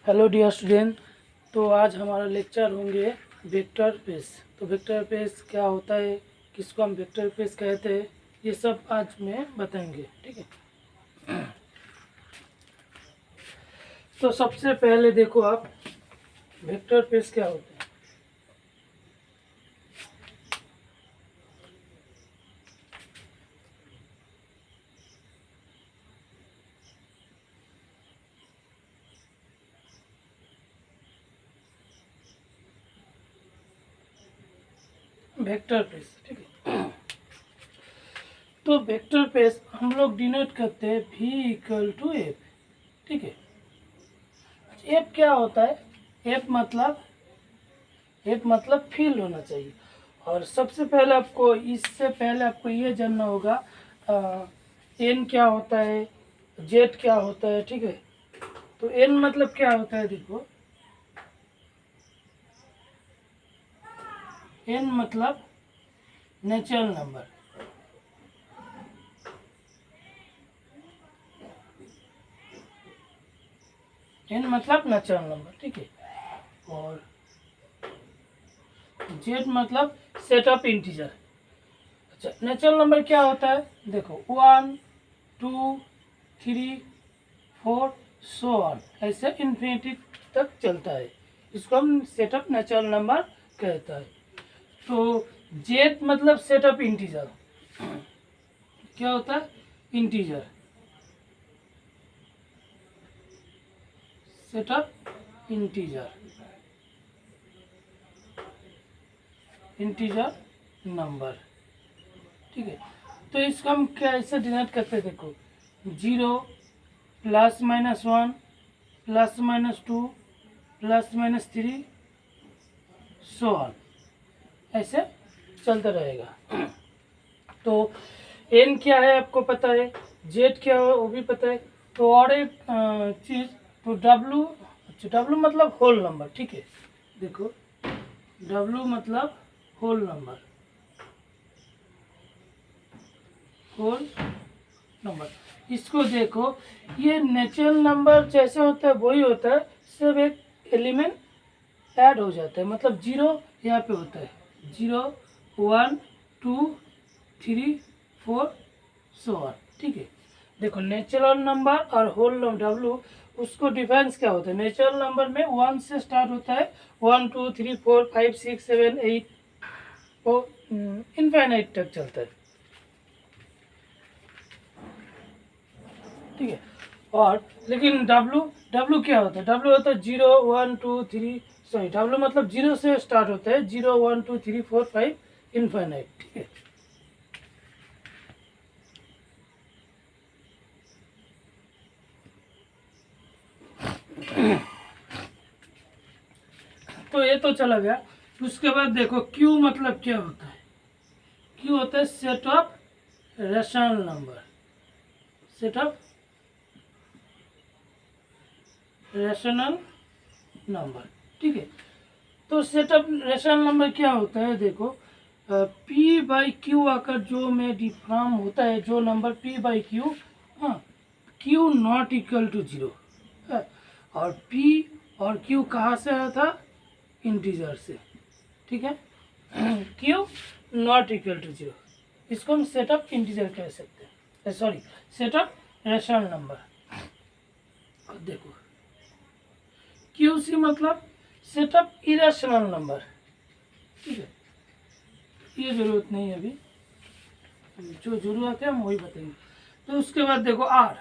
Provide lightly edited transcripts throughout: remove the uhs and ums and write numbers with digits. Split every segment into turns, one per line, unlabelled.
Hello dear student. तो आज हमारा लेक्चर होंगे वेक्टर स्पेस। तो वेक्टर स्पेस क्या होता है, किसको हम वेक्टर स्पेस कहते हैं, ये सब आज में बताएंगे। ठीक है। तो सबसे पहले देखो आप, वेक्टर स्पेस क्या होता है। वेक्टर स्पेस, ठीक है। तो वेक्टर स्पेस हम लोग डिनोट करते हैं V इक्वल टू एफ। ठीक है। एफ क्या होता है, एफ मतलब फील्ड होना चाहिए। और सबसे पहले आपको, इससे पहले आपको ये जानना होगा एन क्या होता है, जेड क्या होता है। ठीक है। तो एन मतलब क्या होता है, देखो एन मतलब नेचुरल नंबर। एन मतलब नेचुरल नंबर, ठीक है। और जेड मतलब सेट ऑफ इंटीजर। अच्छा, नेचुरल नंबर क्या होता है, देखो 1 2 3 4 सो ऑन, ऐसे इन्फिनिटी तक चलता है। इसको हम सेट ऑफ नेचुरल नंबर कहता है। तो जेड मतलब सेट ऑफ इंटीजर। क्या होता है, integer, set of integer, integer number. ठीक है। तो इसको हम कैसे डिनोट करते हैं, देखो 0 +-1 +-2 +-3 सो ऑन, ऐसे चलता रहेगा। तो एन क्या है आपको पता है, जेड क्या है वो भी पता है। तो और एक चीज़, तो डब्लू, अच्छा डब्लू मतलब होल नंबर। ठीक है। देखो डब्लू मतलब होल नंबर, होल नंबर। इसको देखो, ये नेचुरल नंबर जैसे होता है वही होता है, सिर्फ एक एलिमेंट ऐड हो जाता है। मतलब जीरो यहाँ पे होता है, 0 1 2 3 4 सो ऑन। ठीक है। देखो नेचुरल नंबर और होल नंबर डब्लू, उसको डिफरेंस क्या होता है, नेचुरल नंबर में 1 से स्टार्ट होता है, 1 2 3 4 5 6 7 8 वो इनफाइनाइट तक चलता है। ठीक है। और लेकिन डब्लू, डब्लू क्या होता है, डब्लू होता है 0 1 2 3, सॉरी डब्लू मतलब 0 से स्टार्ट होता है, 0 1 2 3 4 5 इनफाइनाइट। ठीक है। तो ये तो चला गया। उसके बाद देखो क्यू मतलब क्या होता है, क्यू होता है set of rational number, set of rational number. ठीक है। तो सेट ऑफ रेशनल नंबर क्या होता है, देखो पी बाई क्यू आकर जो में डिफॉर्म होता है, जो नंबर पी बाई क्यू, हाँ, क्यू नॉट इक्वल टू 0 है। और पी और क्यू कहाँ से आया था, इंटीजर से। ठीक है। क्यू नॉट इक्वल टू 0, इसको हम सेट ऑफ इंटीजर कह सकते हैं, sorry set of rational number. और देखो क्यू सी मतलब सेट ऑफ इरेशनल नंबर। ठीक है। ये जरूरत नहीं है अभी, जो जरूरत है हम वही बताएंगे। तो उसके बाद देखो आर,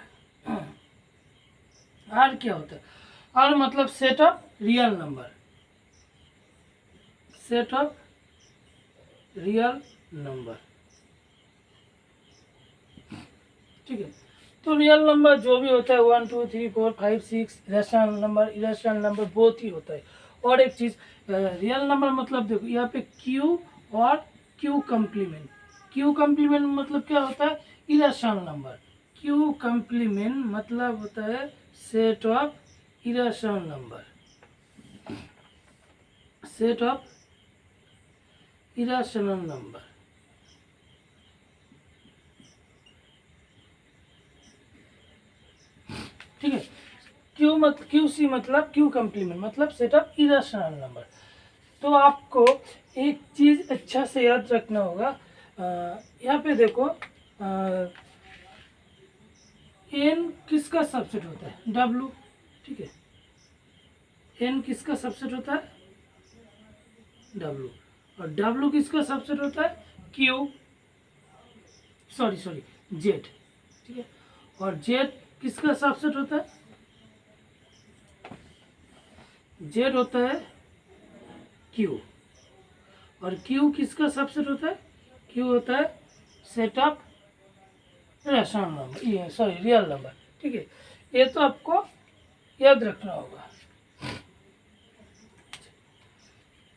आर क्या होता है, आर मतलब set of real number, set of real number. ठीक है। तो रियल नंबर जो भी होता है 1 2 3 4 5 6, rational number irrational number both ही होता है। और एक चीज, रियल नंबर मतलब देखो यहाँ पे क्यू और क्यू कम्प्लीमेंट, क्यू कम्प्लीमेंट मतलब क्या होता है, इरेशनल नंबर। क्यू कम्प्लीमेंट मतलब होता है set of irrational number, set of irrational number. ठीक है। क्यू सी मतलब क्यू कम्प्लीमेंट मतलब सेट ऑफ इरेशनल नंबर। तो आपको एक चीज़ अच्छा से याद रखना होगा, यहाँ पे देखो एन किसका सबसेट होता है, डब्लू, ठीक है, एन किसका सबसेट होता है, डब्लू, और डब्लू किसका सबसेट होता है, क्यू, सॉरी जेड, ठीक है, और जेड किसका सबसेट होता है, जेड होता है क्यू, और क्यू किसका सबसेट होता है, क्यू होता है सेट ऑफ रेशनल नंबर, ये सॉरी रियल नंबर, ठीक है। ये तो आपको याद रखना होगा।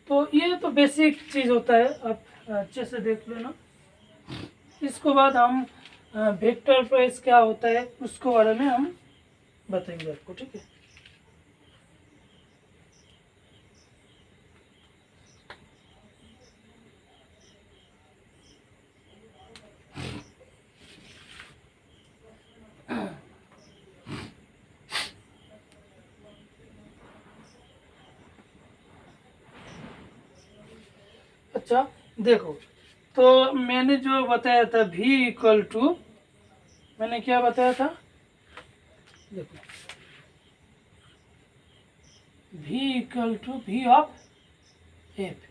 तो ये तो बेसिक चीज़ होता है, आप अच्छे से देख लेना। इसको बाद हम वेक्टर स्पेस क्या होता है उसके बारे में हम बताएंगे आपको, ठीक है। अच्छा देखो, तो मैंने जो बताया था v इक्वल टू, मैंने क्या बताया था, देखो v equal to v of F,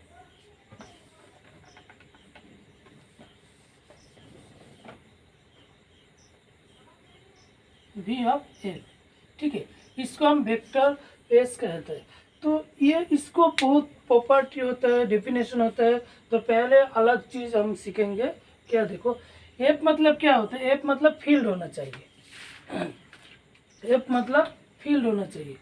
v of F, ठीक है। इसको हम वेक्टर स्पेस कहते हैं। तो ये इसको बहुत प्रॉपर्टी होता है, डेफिनेशन होता है। तो पहले अलग चीज़ हम सीखेंगे, क्या देखो, एफ मतलब क्या होता है, एफ मतलब फील्ड होना चाहिए, एफ मतलब फील्ड होना चाहिए,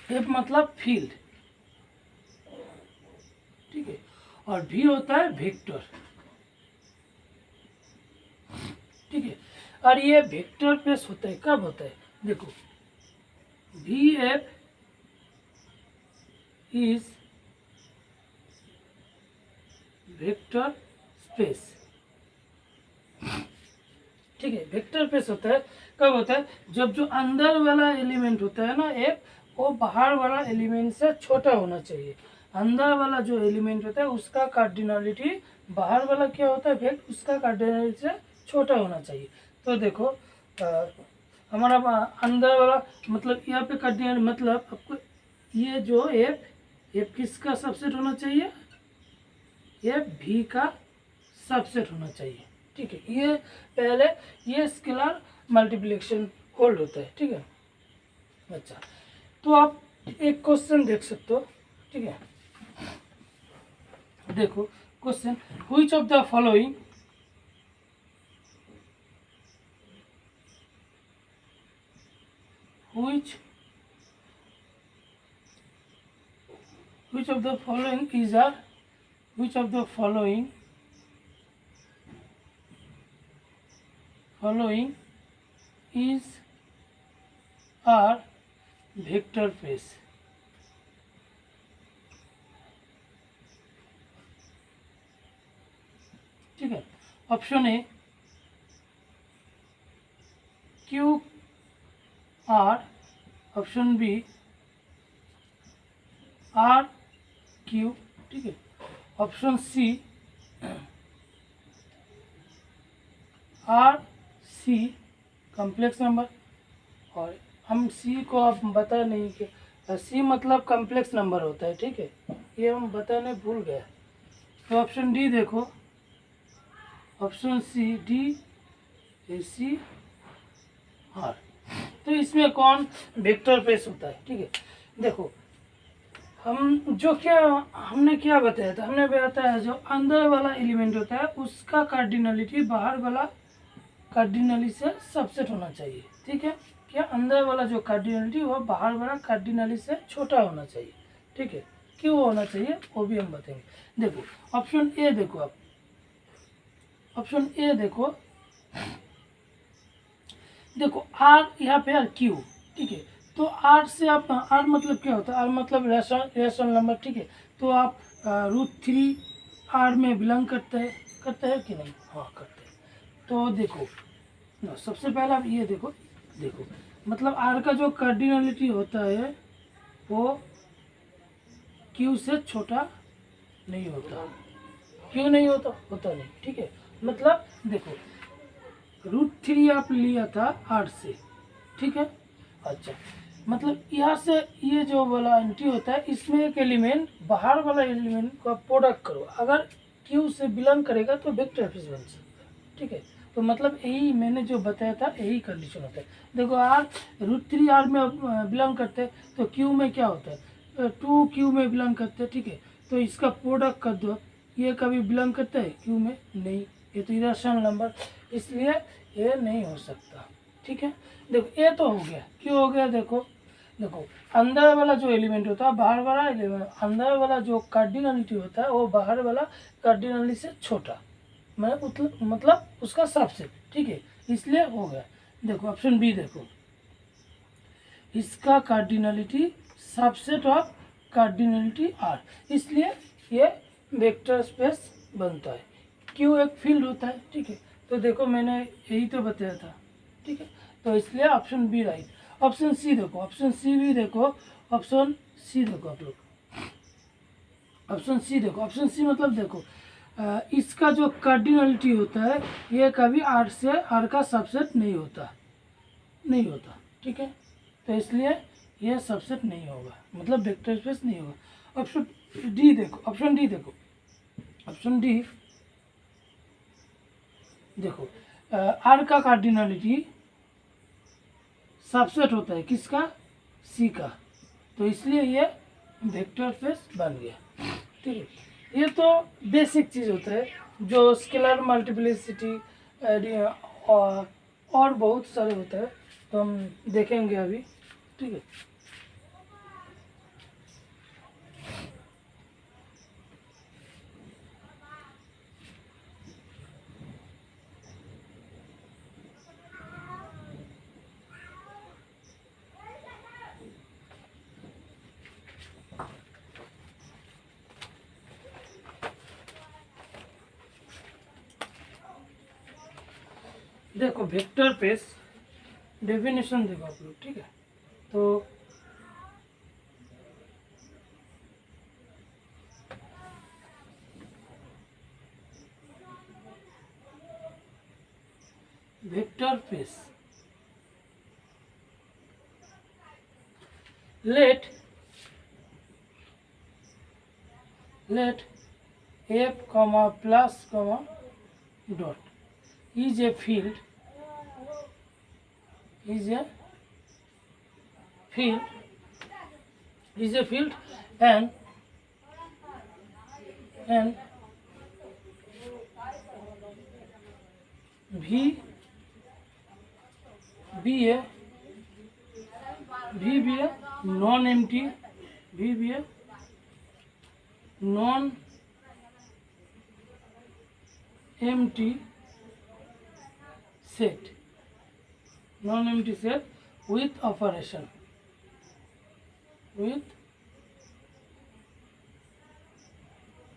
एफ मतलब फील्ड, ठीक है, और भी होता है वेक्टर, ठीक है। और ये वेक्टर स्पेस होता है कब होता है, देखो V F is vector space, ठीक है। वेक्टर स्पेस होता है कब होता है, जब जो अंदर वाला एलिमेंट होता है ना एफ, वो बाहर वाला एलिमेंट से छोटा होना चाहिए। अंदर वाला जो एलिमेंट होता है उसका कार्डिनलिटी बाहर वाला क्या होता है वेक्ट, उसका कार्डिनलिटी से छोटा होना चाहिए। तो देखो हमारा अंदर वाला मतलब यहाँ पे कार्डिनल मतलब आपको ये जो एफ किसका सबसेट होना चाहिए, एफ भी का सबसेट होना चाहिए, ठीक है। ये पहले ये स्केलर मल्टीप्लिकेशन होल्ड होता है, ठीक है। अच्छा, तो आप एक क्वेश्चन देख सकते हो, ठीक है। देखो question, which of the following which of the following is a which of the following is a vector space, ठीक है। Option A Q R, option B R Q, ठीक है। Option C R C complex number, और हम सी को आप बता नहीं कि सी मतलब कॉम्प्लेक्स नंबर होता है, ठीक है, ये हम बताने भूल गए। तो ऑप्शन डी देखो, option C D A C R, तो इसमें कौन वेक्टर स्पेस होता है, ठीक है। देखो हम जो क्या हमने क्या बताया था, हमने बताया जो अंदर वाला एलिमेंट होता है उसका कार्डिनलिटी बाहर वाला कार्डिनली से सबसेट होना चाहिए, ठीक है। क्या अंदर वाला जो कार्डिनलिटी वो बाहर वाला कार्डिनली से छोटा होना चाहिए, ठीक है। क्यों होना चाहिए वो भी हम बताएंगे। देखो ऑप्शन ए देखो, आप ऑप्शन ए देखो, देखो आर यहाँ पे आर क्यू, ठीक है। तो आर से आप आर मतलब क्या होता है, आर मतलब रेशनल नंबर, ठीक है। तो आप √3 आर में बिलोंग करता करते हैं कि नहीं? हाँ करते हैं। तो देखो सबसे पहला आप ये देखो, देखो मतलब आर का जो कार्डिनलिटी होता है वो क्यू से छोटा नहीं होता। क्यों नहीं होता? होता नहीं, ठीक है। मतलब देखो √3 आप लिया था आर से, ठीक है। अच्छा मतलब यहाँ से ये जो वाला एंट्री होता है इसमें एक एलिमेंट बाहर वाला एलिमेंट का प्रोडक्ट करो, अगर क्यू से बिलोंग करेगा तो वेक्टर स्पेस बन सकता है, ठीक है। तो मतलब यही मैंने जो बताया था यही कंडीशन होता है। देखो आर √3 आर में बिलोंग करते हैं तो क्यू में क्या होता है 2 क्यू में बिलोंग करते हैं, ठीक है। तो इसका प्रोडक्ट कर दो, ये कभी बिलोंग करता है क्यू में? नहीं, ये तो इरेशनल नंबर, इसलिए ये नहीं हो सकता, ठीक है। देखो ये तो हो गया, क्यों हो गया? देखो देखो अंदर वाला जो एलिमेंट होता है बाहर वाला एलिमेंट, अंदर वाला जो कार्डिनलिटी होता है वो बाहर वाला कार्डिनलिटी से छोटा, मतलब उसका सबसेट, ठीक है, इसलिए हो गया। देखो ऑप्शन बी देखो, इसका cardinality subset of cardinality R, इसलिए ये वेक्टर स्पेस बनता है। क्यों? एक फील्ड होता है, ठीक है। तो देखो मैंने यही तो बताया था, ठीक है। तो इसलिए option B right. Option C देखो, ऑप्शन सी भी देखो, ऑप्शन सी देखो आप लोग, ऑप्शन सी देखो। ऑप्शन सी मतलब देखो इसका जो कार्डिनलिटी होता है ये कभी आर से आर का सबसेट नहीं होता, नहीं होता, ठीक है। तो इसलिए ये सबसेट नहीं होगा, मतलब वेक्टर स्पेस नहीं होगा। ऑप्शन डी देखो, ऑप्शन डी देखो, ऑप्शन डी देखो आर का कार्डिनलिटी सबसेट होता है किसका? सी का, तो इसलिए ये वेक्टर स्पेस बन गया, ठीक है। ये तो बेसिक चीज़ होता है जो स्केलर मल्टीप्लिसिटी और बहुत सारे होता है, तो हम देखेंगे अभी, ठीक है। देखो वेक्टर स्पेस डेफिनेशन देखो आप लोग, ठीक है। तो vector space let f comma plus comma dot is a field, is a field, is a field and v be a non empty, v be a non empty set, non empty set with operation, with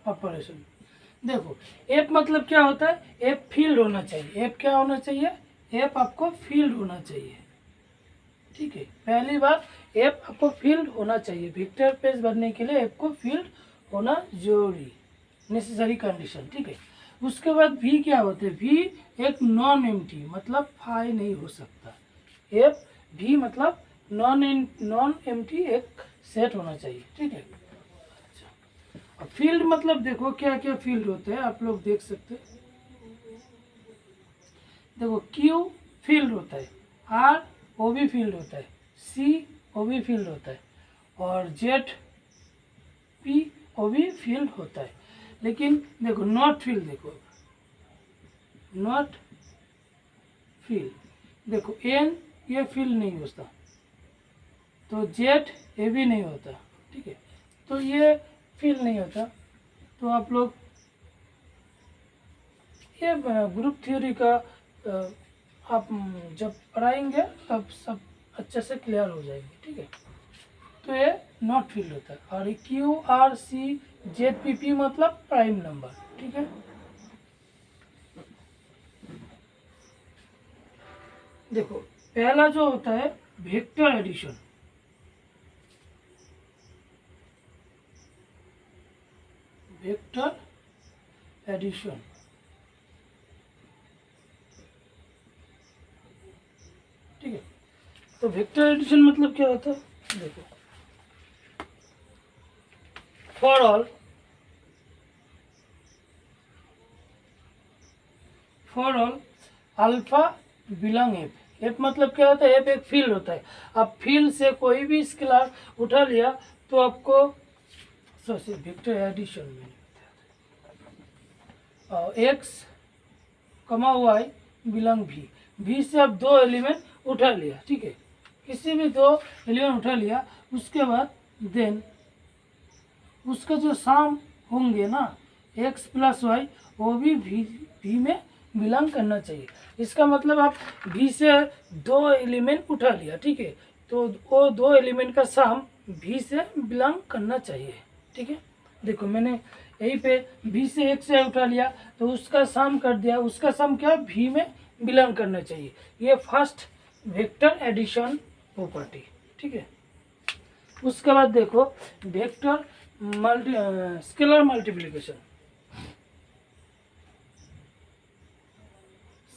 operation. देखो F मतलब क्या होता है? F field होना चाहिए। F क्या होना चाहिए? एफ आपको फील्ड होना चाहिए, ठीक है। पहली बात एफ आपको फील्ड होना चाहिए, वेक्टर स्पेस बनने के लिए एफ को फील्ड होना जरूरी, नेसेसरी कंडीशन, ठीक है। उसके बाद भी क्या होता है? भी एक नॉन एम्प्टी, मतलब फाई नहीं हो सकता। एफ भी मतलब नॉन एम्प्टी एक सेट होना चाहिए, ठीक है। अच्छा फील्ड मतलब देखो क्या क्या फील्ड होते हैं आप लोग देख सकते हैं। देखो क्यू फील्ड होता है, आर वो भी फील्ड होता है, सी वो भी फील्ड होता है, और जेड पी वो भी फील्ड होता है। लेकिन देखो नॉट फील्ड, देखो नॉट फील्ड, देखो एन ये फील्ड नहीं होता, तो जेड ये भी नहीं होता, ठीक है। तो ये फील्ड नहीं होता। तो आप लोग ये ग्रुप थ्योरी का आप जब पढ़ाएंगे तब सब अच्छे से क्लियर हो जाएंगे, ठीक है। तो ये नॉट फील्ड होता है, और Q R C Z P P मतलब प्राइम नंबर, ठीक है। देखो पहला जो होता है वेक्टर एडिशन, वेक्टर एडिशन, ठीक है। तो वेक्टर एडिशन मतलब क्या होता है, देखो for all alpha belong F, F मतलब क्या होता है, एफ एक फील्ड होता है। अब फील्ड से कोई भी स्केलर उठा लिया तो आपको वेक्टर एडिशन में एक्स कमा वाई बिलोंग भी, भी से अब दो एलिमेंट उठा लिया, ठीक है, किसी भी दो एलिमेंट उठा लिया, उसके बाद देन उसका जो साम होंगे ना एक्स प्लस वाई, वो भी भी में बिलोंग करना चाहिए। इसका मतलब आप भी से दो एलिमेंट उठा लिया, ठीक है, तो वो दो एलिमेंट का साम भी से बिलोंग करना चाहिए, ठीक है। देखो मैंने यहीं पे भी से एक से उठा लिया तो उसका सम कर दिया, उसका सम क्या भी में बिलोंग करना चाहिए। ये फर्स्ट वेक्टर एडिशन प्रॉपर्टी, ठीक है। उसके बाद देखो vector scalar multiplication,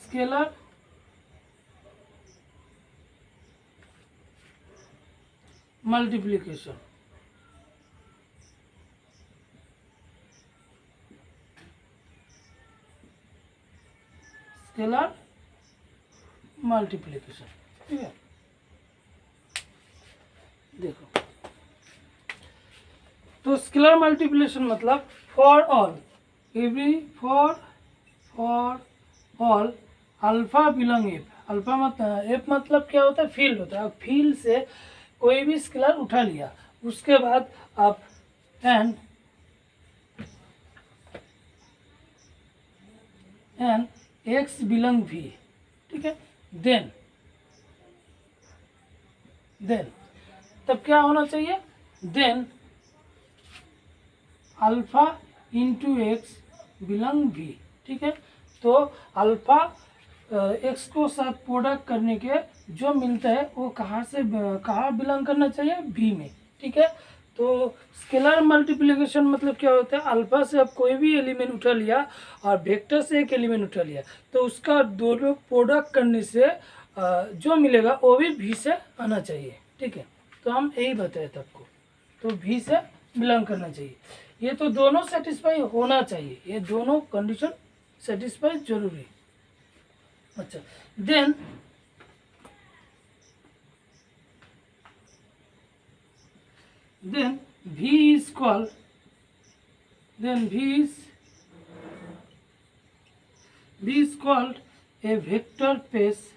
scalar multiplication, scalar multiplication, ठीक है। देखो तो स्केलर मल्टीप्लिकेशन मतलब for all every for all alpha belong F, alpha मतलब एफ मतलब क्या होता है, फील्ड होता है। फील्ड से कोई भी स्केलर उठा लिया, उसके बाद आप एन एक्स बिलोंग भी, ठीक है, देन तब क्या होना चाहिए, then alpha into x belong V, ठीक है। तो अल्फा एक्स को साथ प्रोडक्ट करने के जो मिलता है वो कहाँ बिलोंग करना चाहिए, भी में, ठीक है। तो स्केलर मल्टीप्लिकेशन मतलब क्या होता है, अल्फा से आप कोई भी एलिमेंट उठा लिया और वेक्टर से एक एलिमेंट उठा लिया, तो उसका दोनों प्रोडक्ट करने से जो मिलेगा वो भी से आना चाहिए, ठीक है। तो हम यही बताए थे आपको, तो भी से बिलोंग करना चाहिए। ये तो दोनों सेटिस्फाई होना चाहिए, ये दोनों कंडीशन सेटिस्फाई जरूरी। अच्छा then V is called, then V is called a vector space,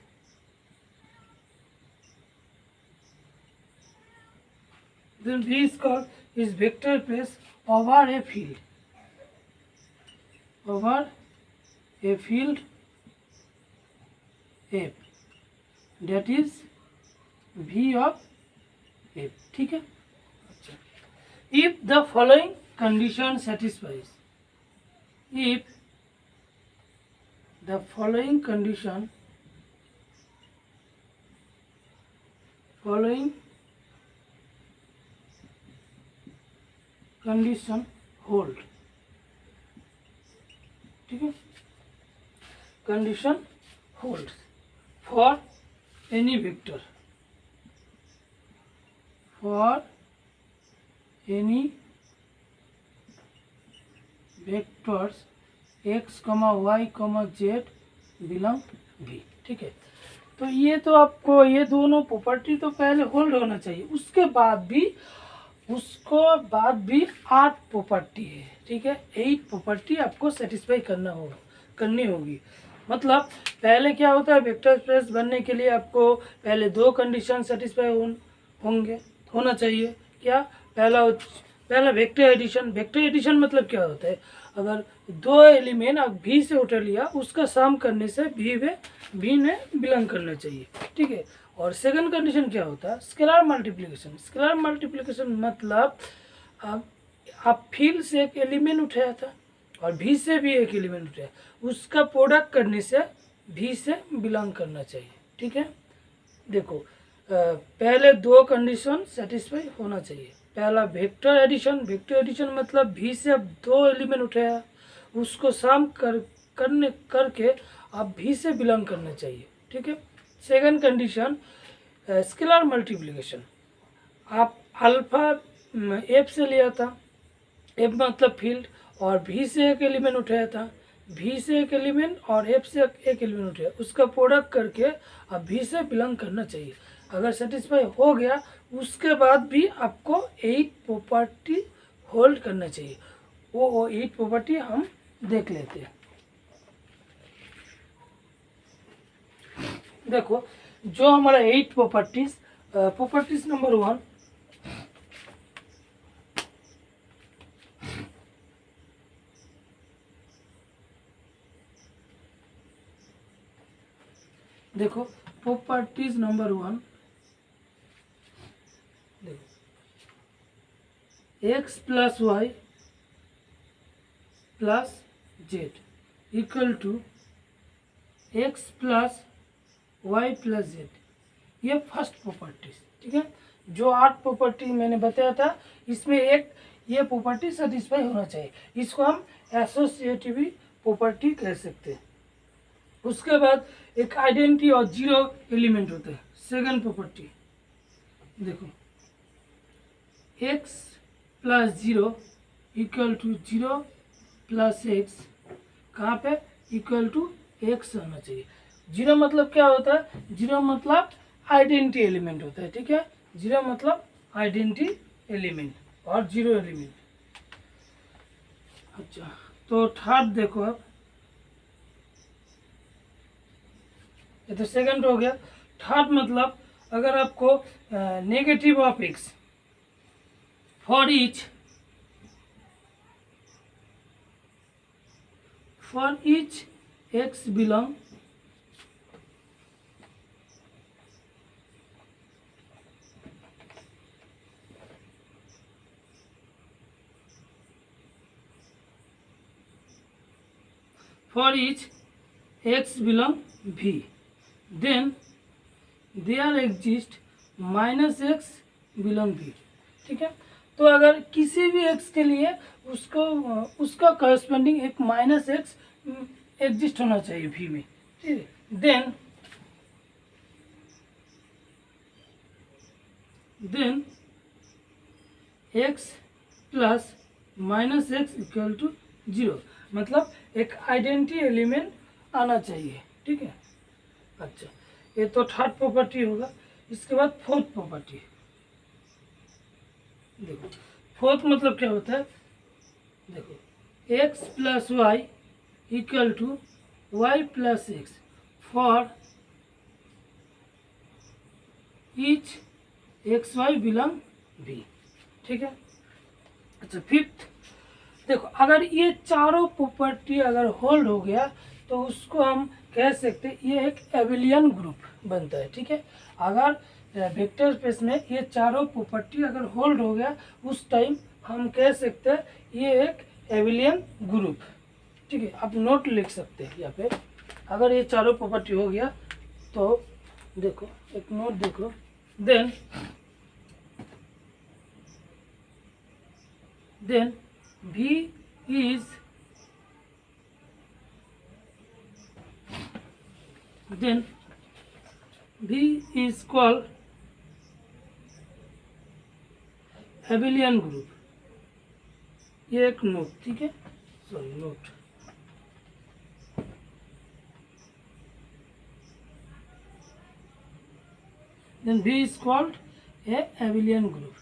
then V is called is vector space over a field, F, that is V of F, ठीक है। अच्छा if the following condition satisfies, if the following condition hold, ठीक है, condition holds for any vector, for any vectors x, y, z belong V, ठीक है। तो ये तो आपको ये दोनों प्रॉपर्टी तो पहले होल्ड होना चाहिए, उसके बाद भी 8 प्रॉपर्टी है, ठीक है। 8 प्रॉपर्टी आपको सेटिस्फाई करनी होगी। मतलब पहले क्या होता है, वेक्टर स्पेस बनने के लिए आपको पहले 2 कंडीशन सेटिस्फाई होना चाहिए। क्या, पहला वेक्टर एडिशन मतलब क्या होता है, अगर 2 एलिमेंट आप भी से उठा लिया, उसका सम करने से भी ने बिलोंग करना चाहिए, ठीक है। और सेकंड कंडीशन क्या होता है, स्केलर मल्टीप्लिकेशन मतलब आप फील्ड से एक एलिमेंट उठाया था और भी से भी एक एलिमेंट उठाया, उसका प्रोडक्ट करने से भी से बिलोंग करना चाहिए, ठीक है। देखो पहले दो कंडीशन सेटिस्फाई होना चाहिए। पहला वेक्टर एडिशन, वेक्टर एडिशन मतलब भी से अब दो एलिमेंट उठाया, उसको सम करके आप भी से बिलोंग करना चाहिए, ठीक है। सेकंड कंडीशन स्केलर मल्टीप्लिकेशन, आप अल्फा एफ से लिया था, एफ मतलब फील्ड, और भी से एक एलिमेंट उठाया था, भी से एक एलिमेंट और एफ से एक एलिमेंट उठाया, उसका प्रोडक्ट करके अब भी से बिलोंग करना चाहिए। अगर सेटिस्फाई हो गया उसके बाद भी आपको 8 प्रॉपर्टी होल्ड करना चाहिए। वो 8 प्रॉपर्टी हम देख लेते हैं। देखो जो हमारा 8 प्रॉपर्टीज नंबर 1, देखो प्रॉपर्टीज नंबर 1, देखो x plus y plus z equal to x plus y plus z, ये फर्स्ट प्रॉपर्टीज, ठीक है। जो 8 प्रॉपर्टी मैंने बताया था इसमें एक ये प्रॉपर्टी सेटिस्फाई होना चाहिए, इसको हम एसोसिएटिव प्रॉपर्टी कह सकते हैं। उसके बाद एक आइडेंटिटी और जीरो एलिमेंट होते हैं। सेकंड प्रॉपर्टी देखो x plus zero equal to zero plus x, कहाँ पे इक्वल टू एक्स होना चाहिए। जीरो मतलब क्या होता है, जीरो मतलब आइडेंटिटी एलिमेंट होता है, ठीक है। जीरो मतलब आइडेंटिटी एलिमेंट और जीरो एलिमेंट। अच्छा तो थर्ड देखो अब, ये तो सेकंड हो गया। थर्ड मतलब अगर आपको negative of x for each x belong for each x belong v, then there exist minus x belong v, ठीक है। तो अगर किसी भी x के लिए उसका करस्पॉन्डिंग एक माइनस एक्स एग्जिस्ट होना चाहिए v में, ठीक है। Then x plus minus x equal to zero, मतलब एक आइडेंटिटी एलिमेंट आना चाहिए, ठीक है। अच्छा ये तो थर्ड प्रॉपर्टी होगा। इसके बाद फोर्थ प्रॉपर्टी देखो, फोर्थ मतलब क्या होता है, देखो x plus y equal to y plus x for each x y belong V, ठीक है। अच्छा फिफ्थ देखो, अगर ये चारों प्रॉपर्टी अगर होल्ड हो गया तो उसको हम कह सकते हैं ये एक एबिलियन ग्रुप बनता है, ठीक है। अगर वेक्टर स्पेस में ये चारों प्रॉपर्टी अगर होल्ड हो गया उस टाइम हम कह सकते हैं ये एक एबिलियन ग्रुप, ठीक है। आप नोट लिख सकते हैं यहाँ पे, अगर ये चारों प्रॉपर्टी हो गया तो देखो एक नोट देखो, then V is called abelian group, ये एक नोट, ठीक है, sorry note. then V is called a abelian group,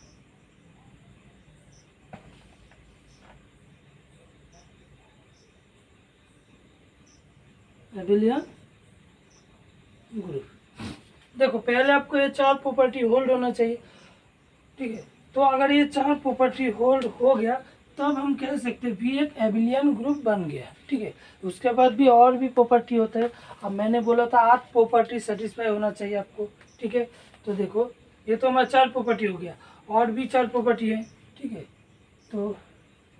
abelian group. देखो पहले आपको ये चार प्रॉपर्टी होल्ड होना चाहिए, ठीक है। तो अगर ये चार प्रॉपर्टी होल्ड हो गया तब हम कह सकते हैं भी एक एबिलियन ग्रुप बन गया, ठीक है। उसके बाद भी और भी प्रॉपर्टी होता है। अब मैंने बोला था 8 प्रॉपर्टी सेटिस्फाई होना चाहिए आपको, ठीक है। तो देखो ये तो हमारा 4 प्रॉपर्टी हो गया, और भी 4 प्रॉपर्टी है, ठीक है। तो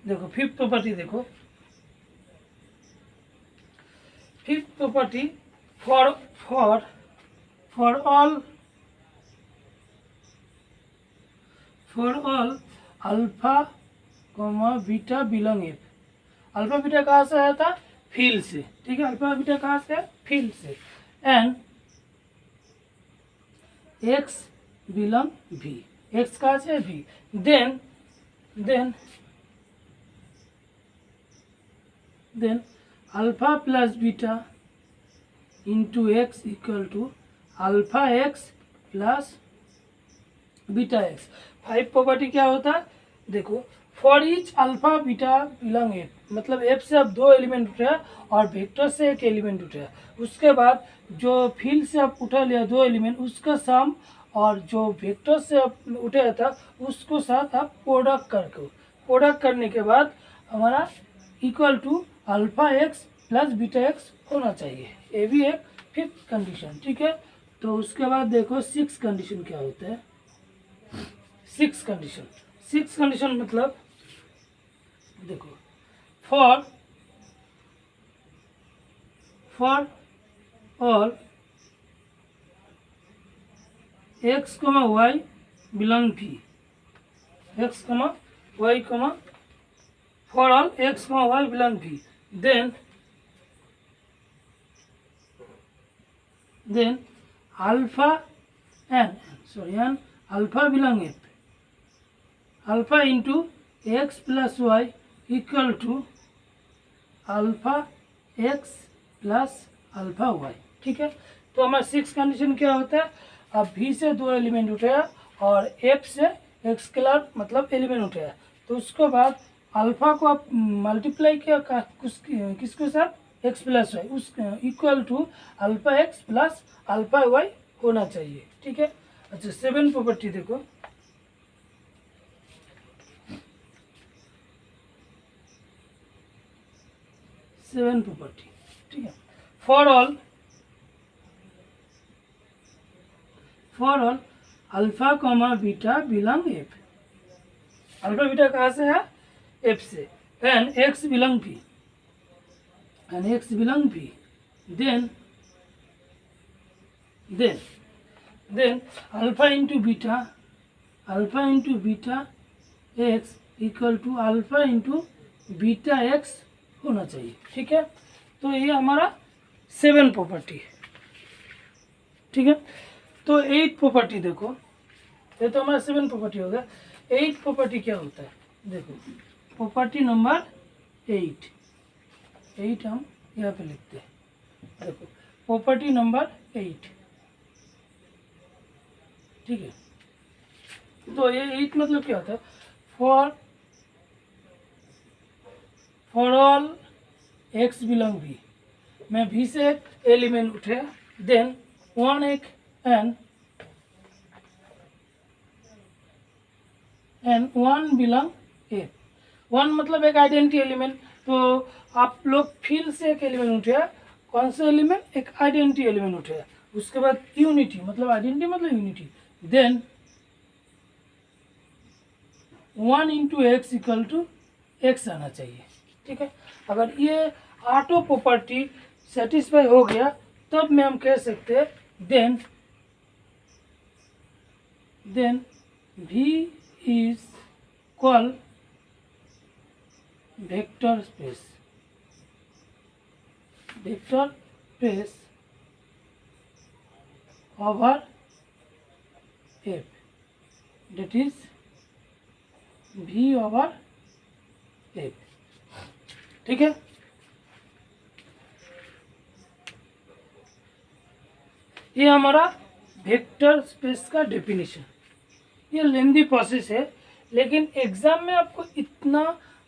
देखो फिफ्थ प्रॉपर्टी देखो, fifth property for for all alpha comma beta belong F. Alpha beta कहाँ से आया था? फील्ड से, ठीक है। अल्फा बीटा कहाँ से? फील्ड से। And x belong V, x कहाँ से? V. Then alpha plus beta into x equal to alpha x plus beta x. 5 property क्या होता है? देखो, for each alpha beta belong F, मतलब एफ से अब 2 एलिमेंट उठे और वेक्टर से 1 एलिमेंट उठे। उसके बाद जो फील्ड से आप उठा लिया 2 एलिमेंट, उसका सम और जो वेक्टर से आप उठाया था उसको साथ आप प्रोडक्ट करने के बाद हमारा equal to alpha x plus beta x होना चाहिए। ये भी एक 5th कंडीशन, ठीक है। तो उसके बाद देखो 6th कंडीशन क्या होता है। 6th कंडीशन मतलब देखो, for all x comma y belong V, x comma y comma for all x comma y belong V, then alpha and alpha belong F, alpha into x plus y equal to alpha x plus alpha y, ठीक है। तो हमारा 6th condition क्या होता है? अब भी से 2 एलिमेंट उठाया और एफ से एक स्केलर मतलब एलिमेंट उठाया, तो उसके बाद अल्फा को आप मल्टीप्लाई किया किसके साथ? एक्स प्लस वाई, उस equal to alpha x plus alpha y होना चाहिए, ठीक है। अच्छा, 7 प्रॉपर्टी देखो। ठीक है। For all alpha comma beta belong F, alpha beta कहाँ से है? एफ से। And x belong V, then alpha into beta x equal to alpha into beta x होना चाहिए, ठीक है। तो ये हमारा 7 प्रॉपर्टी, ठीक है। तो 8 प्रॉपर्टी देखो, ये तो हमारा 7 प्रॉपर्टी हो गया। 8 प्रॉपर्टी क्या होता है? देखो, प्रॉपर्टी नंबर 8 हम यहाँ पे लिखते हैं। देखो, प्रॉपर्टी नंबर 8, ठीक है। तो ये 8 मतलब क्या होता है? For all x belong V, मैं भी से एक एलिमेंट उठे, देन 1 एक एंड 1 बिलोंग एफ। 1 मतलब एक आइडेंटिटी एलिमेंट, तो आप लोग फील्ड से एक एलिमेंट उठे, कौन सा एलिमेंट? एक आइडेंटिटी एलिमेंट उठे। उसके बाद यूनिटी मतलब आइडेंटिटी मतलब unity, then 1 into x equal to x आना चाहिए, ठीक है। अगर ये 8 प्रॉपर्टी सेटिस्फाई हो गया तब में हम कह सकते हैं then V is called vector space over F, that is V over F, ठीक है। ये हमारा वेक्टर स्पेस का डेफिनेशन। ये लेंदी प्रोसेस है, लेकिन एग्ज़ाम में आपको इतना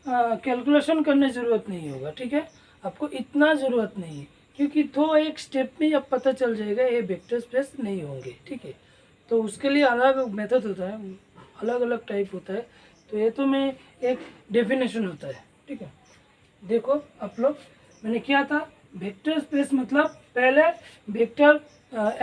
कैलकुलेशन करने ज़रूरत नहीं होगा, ठीक है। आपको इतना ज़रूरत नहीं है, क्योंकि तो एक स्टेप में अब पता चल जाएगा ये वेक्टर स्पेस नहीं होंगे, ठीक है। तो उसके लिए अलग मेथड होता है, अलग अलग टाइप होता है। तो ये तो में एक डेफिनेशन होता है, ठीक है। देखो आप लोग, मैंने किया था वेक्टर स्पेस मतलब पहले वेक्टर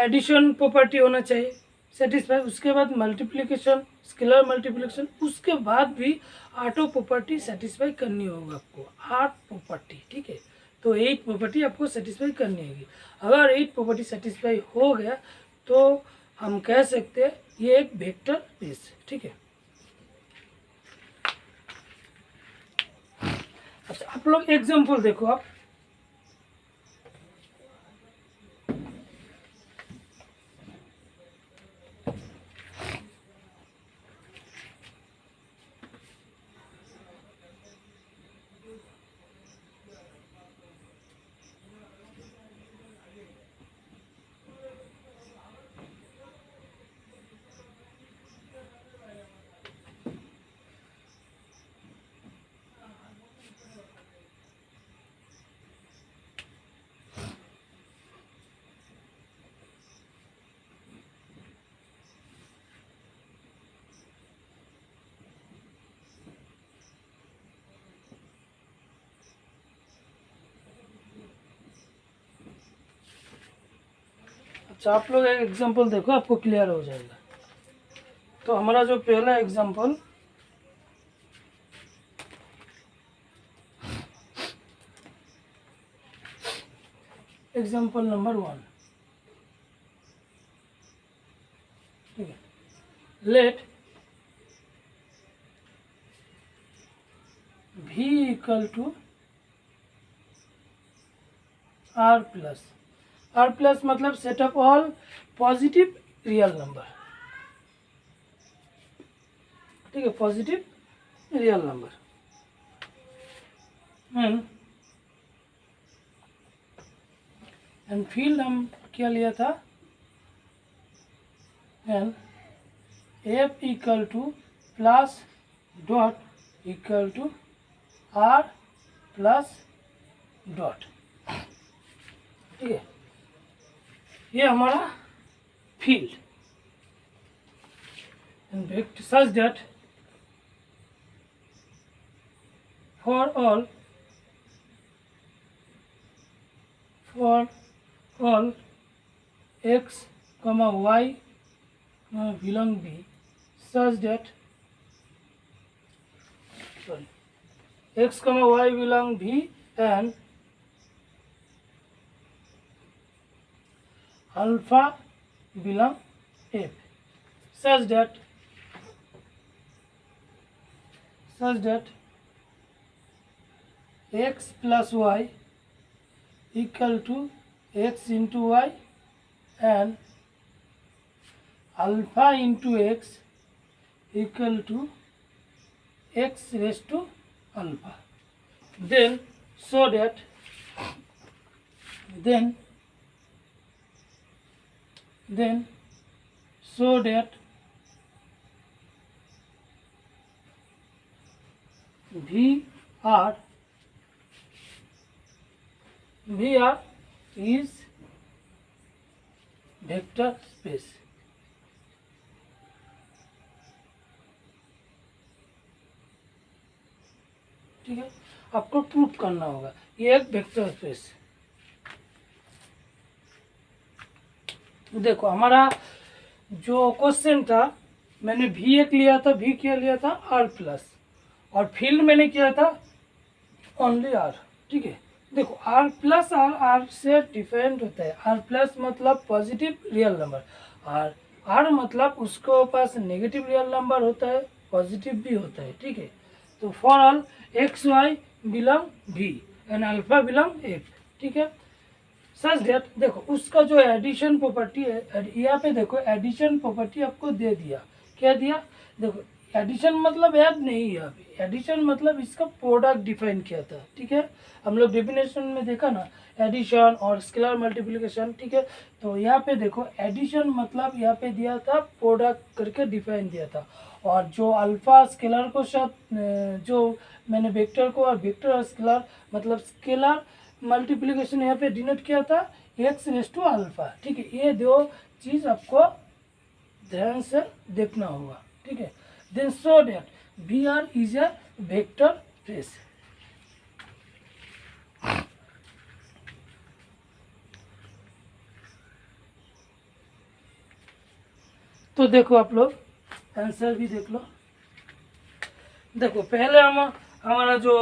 एडिशन प्रॉपर्टी होना चाहिए सेटिस्फाई, उसके बाद मल्टीप्लिकेशन, स्केलर मल्टीप्लिकेशन, उसके बाद भी 8 प्रॉपर्टी सेटिस्फाई करनी होगा आपको, 8 प्रॉपर्टी, ठीक है। तो 8 प्रॉपर्टी आपको सेटिस्फाई करनी होगी। अगर 8 प्रॉपर्टी सेटिस्फाई हो गया तो हम कह सकते हैं ये एक वेक्टर स्पेस है। ठीक है, अच्छा आप लोग एग्जाम्पल देखो। आप अच्छा आप लोग एक एग्जांपल देखो, आपको क्लियर हो जाएगा। तो हमारा जो पहला एग्जांपल, एग्जांपल नंबर 1, ठीक है। Let v equal to r plus, r plus मतलब set of all positive real number, ठीक है, positive real number. And field हम क्या लिया था, and f equal to plus dot equal to r plus dot, ठीक है। ये हमारा field, and vector such that for all x, y belong B such that x, y belong B and alpha belong F such that x plus y equal to x into y and alpha into x equal to x raised to alpha. Then so that VR is vector space, ठीक है। आपको prove करना होगा ये एक vector space. देखो हमारा जो क्वेश्चन था, मैंने v एक लिया था, v क्या लिया था r प्लस, और फील्ड मैंने किया था ओनली r, ठीक है। देखो r प्लस r से डिफरेंट होता है। r प्लस मतलब पॉजिटिव रियल नंबर, और r मतलब उसके पास नेगेटिव रियल नंबर होता है, पॉजिटिव भी होता है, ठीक है। तो for all x y belong v and alpha belong f, ठीक है। सच दैट देखो उसका जो एडिशन प्रॉपर्टी है, यहाँ पे देखो एडिशन प्रॉपर्टी आपको दे दिया, क्या दिया, देखो एडिशन मतलब ऐड नहीं, यहाँ पे एडिशन मतलब इसका प्रोडक्ट डिफाइन किया था, ठीक है। हम लोग डेफिनेशन में देखा ना एडिशन और स्केलर मल्टीप्लिकेशन, ठीक है। तो यहाँ पे देखो एडिशन मतलब यहाँ पे दिया था प्रोडक्ट करके डिफाइन दिया था, और जो अल्फा स्केलर को साथ जो मैंने वेक्टर को और वेक्टर और स्केलर मतलब स्केलर मल्टीप्लिकेशन यहाँ पे डिनोट किया था एक्स रेस टू अल्फा, ठीक है। ये दो चीज़ आपको ध्यान से देखना होगा, ठीक है। Then so that V R is a vector space. तो देखो आप लोग आंसर भी देख लो। देखो पहले हम हमारा जो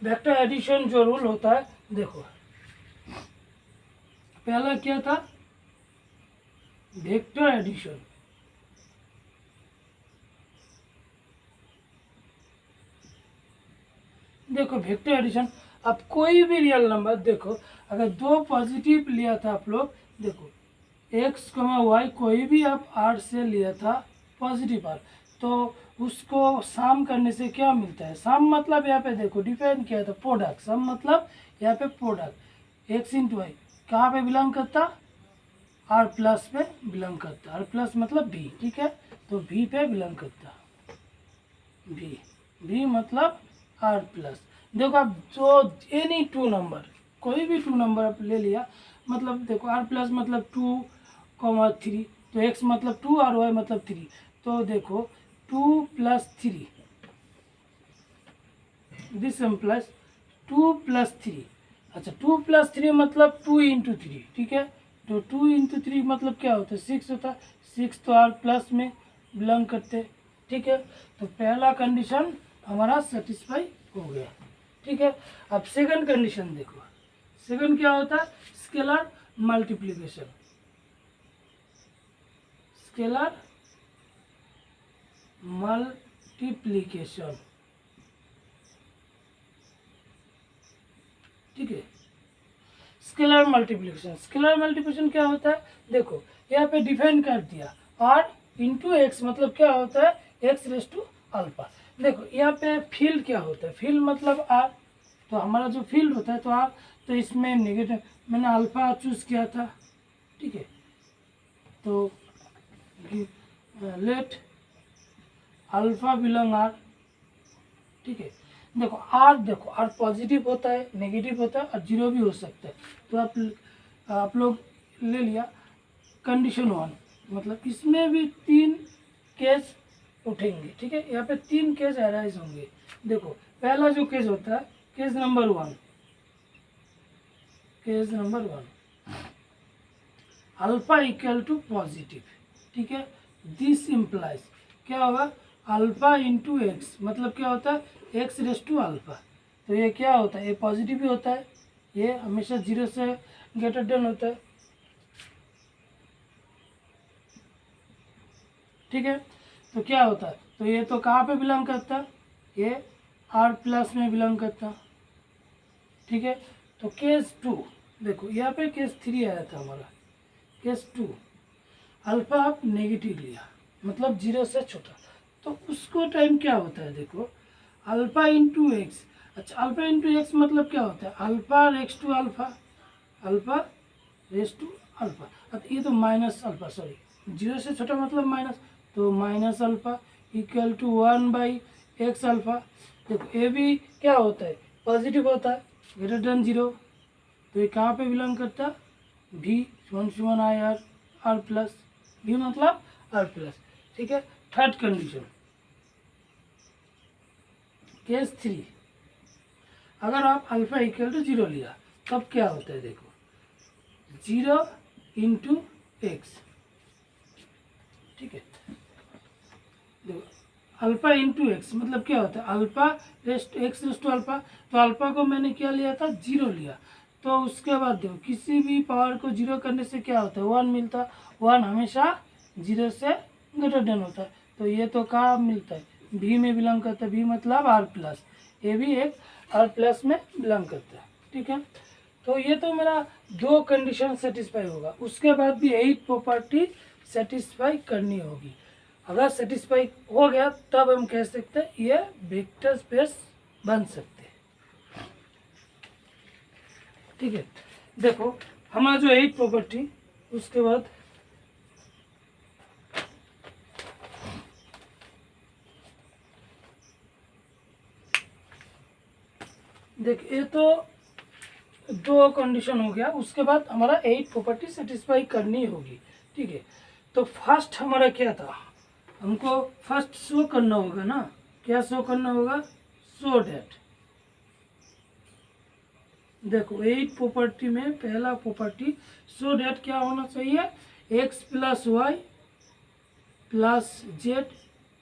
वेक्टर एडिशन जो रूल होता है, देखो पहला क्या था, वेक्टर एडिशन। देखो वेक्टर एडिशन, अब कोई भी रियल नंबर देखो, अगर दो पॉजिटिव लिया था आप लोग, देखो एक्स कमा वाई कोई भी आप आर से लिया था पॉजिटिव आर, तो उसको सम करने से क्या मिलता है? सम मतलब यहाँ पे देखो डिफाइन किया था प्रोडक्ट, सम मतलब यहाँ पे प्रोडक्ट एक्स इंटू वाई कहाँ पे बिलोंग करता? आर प्लस पे बिलोंग करता, आर प्लस मतलब भी, ठीक है, तो भी पे बिलोंग करता, भी मतलब आर प्लस। देखो आप जो एनी टू नंबर, कोई भी टू नंबर आप ले लिया, मतलब देखो आर प्लस मतलब 2,3, तो एक्स मतलब 2 और वाई मतलब 3, तो देखो 2 + 3, दिस इम्प्लाइज 2 + 3। अच्छा 2 + 3 मतलब 2 × 3, ठीक है, तो 2 × 3 मतलब क्या होता है? 6 होता है, 6 तो आर प्लस में बिलोंग करते, ठीक है, तो पहला कंडीशन हमारा सेटिस्फाई हो गया, ठीक है। अब सेकंड कंडीशन देखो, सेकंड क्या होता है? स्केलर मल्टीप्लिकेशन, स्केलर मल्टीप्लिकेशन, ठीक है। स्केलर मल्टीप्लिकेशन, स्केलर मल्टीप्लिकेशन क्या होता है? देखो यहाँ पे डिफाइन कर दिया आर इंटू एक्स, मतलब क्या होता है? X raise to alpha. देखो यहाँ पे फील्ड क्या होता है? फील्ड मतलब आर, तो हमारा जो फील्ड होता है तो आर, तो इसमें नेगेटिव, मैंने अल्फा चूज किया था, ठीक है, तो लेट अल्फा बिलोंग आर, ठीक है। देखो आर पॉजिटिव होता है, नेगेटिव होता है और जीरो भी हो सकता है, तो आप लोग ले लिया कंडीशन 1, मतलब इसमें भी 3 केस उठेंगे, ठीक है, यहाँ पे 3 केस अराइज होंगे। देखो पहला जो केस होता है, case number 1, case number 1 alpha equal to positive, ठीक है, दिस इम्प्लाइज क्या होगा? अल्फा इंटू एक्स, मतलब क्या होता है? एक्स रेस टू अल्फा, तो ये क्या होता है? ये पॉजिटिव भी होता है, ये हमेशा 0 से ग्रेटर देन होता है, ठीक है, तो क्या होता है? तो ये तो कहाँ पे बिलोंग करता है? ये आर प्लस में बिलोंग करता, ठीक है। तो केस 2 देखो, यहाँ पे केस 3 आया था हमारा, केस 2 अल्फा आप नेगेटिव लिया, मतलब 0 से छोटा, तो उसको टाइम क्या होता है? देखो अल्फा इंटू एक्स, अच्छा अल्फा इंटू एक्स मतलब क्या होता है? Alpha raise to alpha, alpha raise to alpha, अब ये तो माइनस अल्फा, सॉरी 0 से छोटा मतलब माइनस, तो minus alpha equal to 1/x alpha. देखो ये भी क्या होता है? पॉजिटिव होता है, ग्रेटर देन 0, तो ये कहाँ पे बिलोंग करता है? भी one I R, R plus, भी मतलब आर प्लस, ठीक है। थर्ड कंडीशन केस 3, अगर आप अल्फा इक्वल टू 0 लिया तब क्या होता है? देखो 0 × x, ठीक है, देखो अल्फा इंटू एक्स मतलब क्या होता है? Alpha x raise to alpha, तो अल्फा को मैंने क्या लिया था? 0 लिया, तो उसके बाद देखो किसी भी पावर को 0 करने से क्या होता है? 1 मिलता है, 1 हमेशा 0 से ग्रेटर देन होता है, तो ये तो कहाँ मिलता है? भी में बिलोंग करता है, भी मतलब आर प्लस, ये भी एक आर प्लस में बिलोंग करता है, ठीक है। तो ये तो मेरा 2 कंडीशन सेटिस्फाई होगा, उसके बाद भी 8 प्रॉपर्टी सेटिस्फाई करनी होगी। अगर सेटिस्फाई हो गया तब हम कह सकते हैं ये वेक्टर स्पेस बन सकते हैं, ठीक है। देखो हमारा जो 8 प्रॉपर्टी, उसके बाद देख ये तो 2 कंडीशन हो गया, उसके बाद हमारा 8 प्रॉपर्टी सेटिस्फाई करनी होगी, ठीक है। तो फर्स्ट हमारा क्या था? हमको फर्स्ट शो करना होगा ना, क्या शो करना होगा? शो डेट, देखो 8 प्रॉपर्टी में पहला प्रॉपर्टी शो डेट क्या होना चाहिए? x + y + z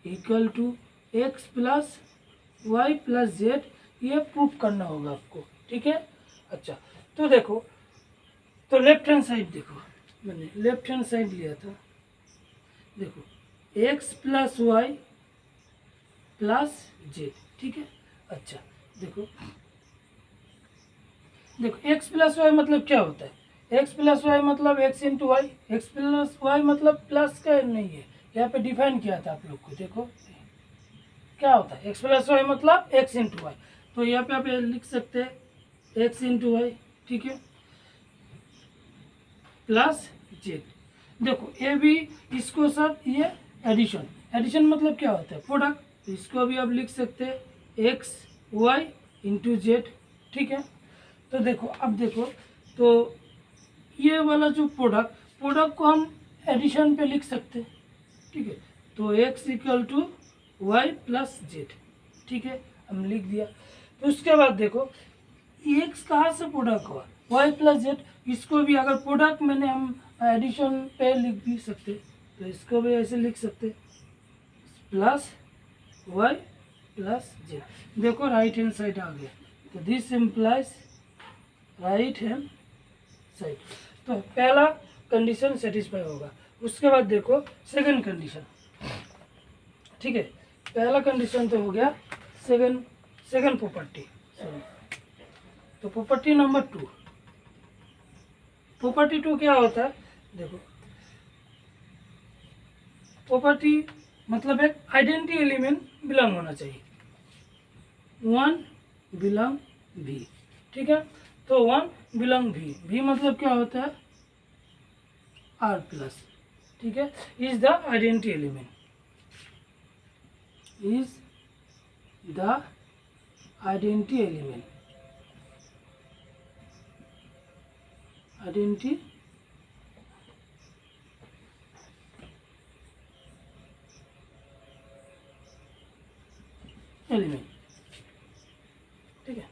equal to x + y + z, ये प्रूफ करना होगा आपको, ठीक है। अच्छा तो देखो, तो लेफ्ट हैंड साइड देखो, मैंने लेफ्ट हैंड साइड लिया था। देखो x plus y plus z, ठीक है। अच्छा देखो देखो x प्लस वाई मतलब क्या होता है? x प्लस वाई मतलब x into y. X plus y मतलब प्लस का नहीं है, यहाँ पे डिफाइन किया था आप लोग को। देखो क्या होता है, x प्लस वाई मतलब x इंटू वाई। तो यहाँ पे आप लिख सकते हैं x इंटू वाई, ठीक है, प्लस जेड। देखो ये भी इसको साथ ये एडिशन, एडिशन मतलब क्या होता है? प्रोडक्ट। तो इसको भी आप लिख सकते हैं एक्स वाई इंटू जेड, ठीक है। तो देखो अब देखो, तो ये वाला जो प्रोडक्ट को हम एडिशन पे लिख सकते हैं, ठीक है। तो x equal to y plus z, ठीक है, हम लिख दिया। तो उसके बाद देखो एक्स कहाँ से प्रोडक्ट हुआ? Y plus z. इसको भी अगर प्रोडक्ट मैंने हम एडिशन पे लिख भी सकते, तो इसको भी ऐसे लिख सकते प्लस वाई प्लस जेड। देखो राइट हैंड साइड आ गया, तो this implies right hand side. तो पहला कंडीशन सेटिस्फाई होगा। उसके बाद देखो सेकंड कंडीशन, ठीक है। पहला कंडीशन तो हो गया, सेकंड प्रॉपर्टी, सॉरी। तो प्रॉपर्टी नंबर 2, प्रॉपर्टी 2 क्या होता है? देखो प्रॉपर्टी मतलब एक आइडेंटिटी एलिमेंट बिलोंग होना चाहिए, 1 बिलोंग भी, ठीक है। तो 1 बिलोंग भी मतलब क्या होता है? आर प्लस, ठीक है, is the identity element, is the identity element, identity element, ठीक है।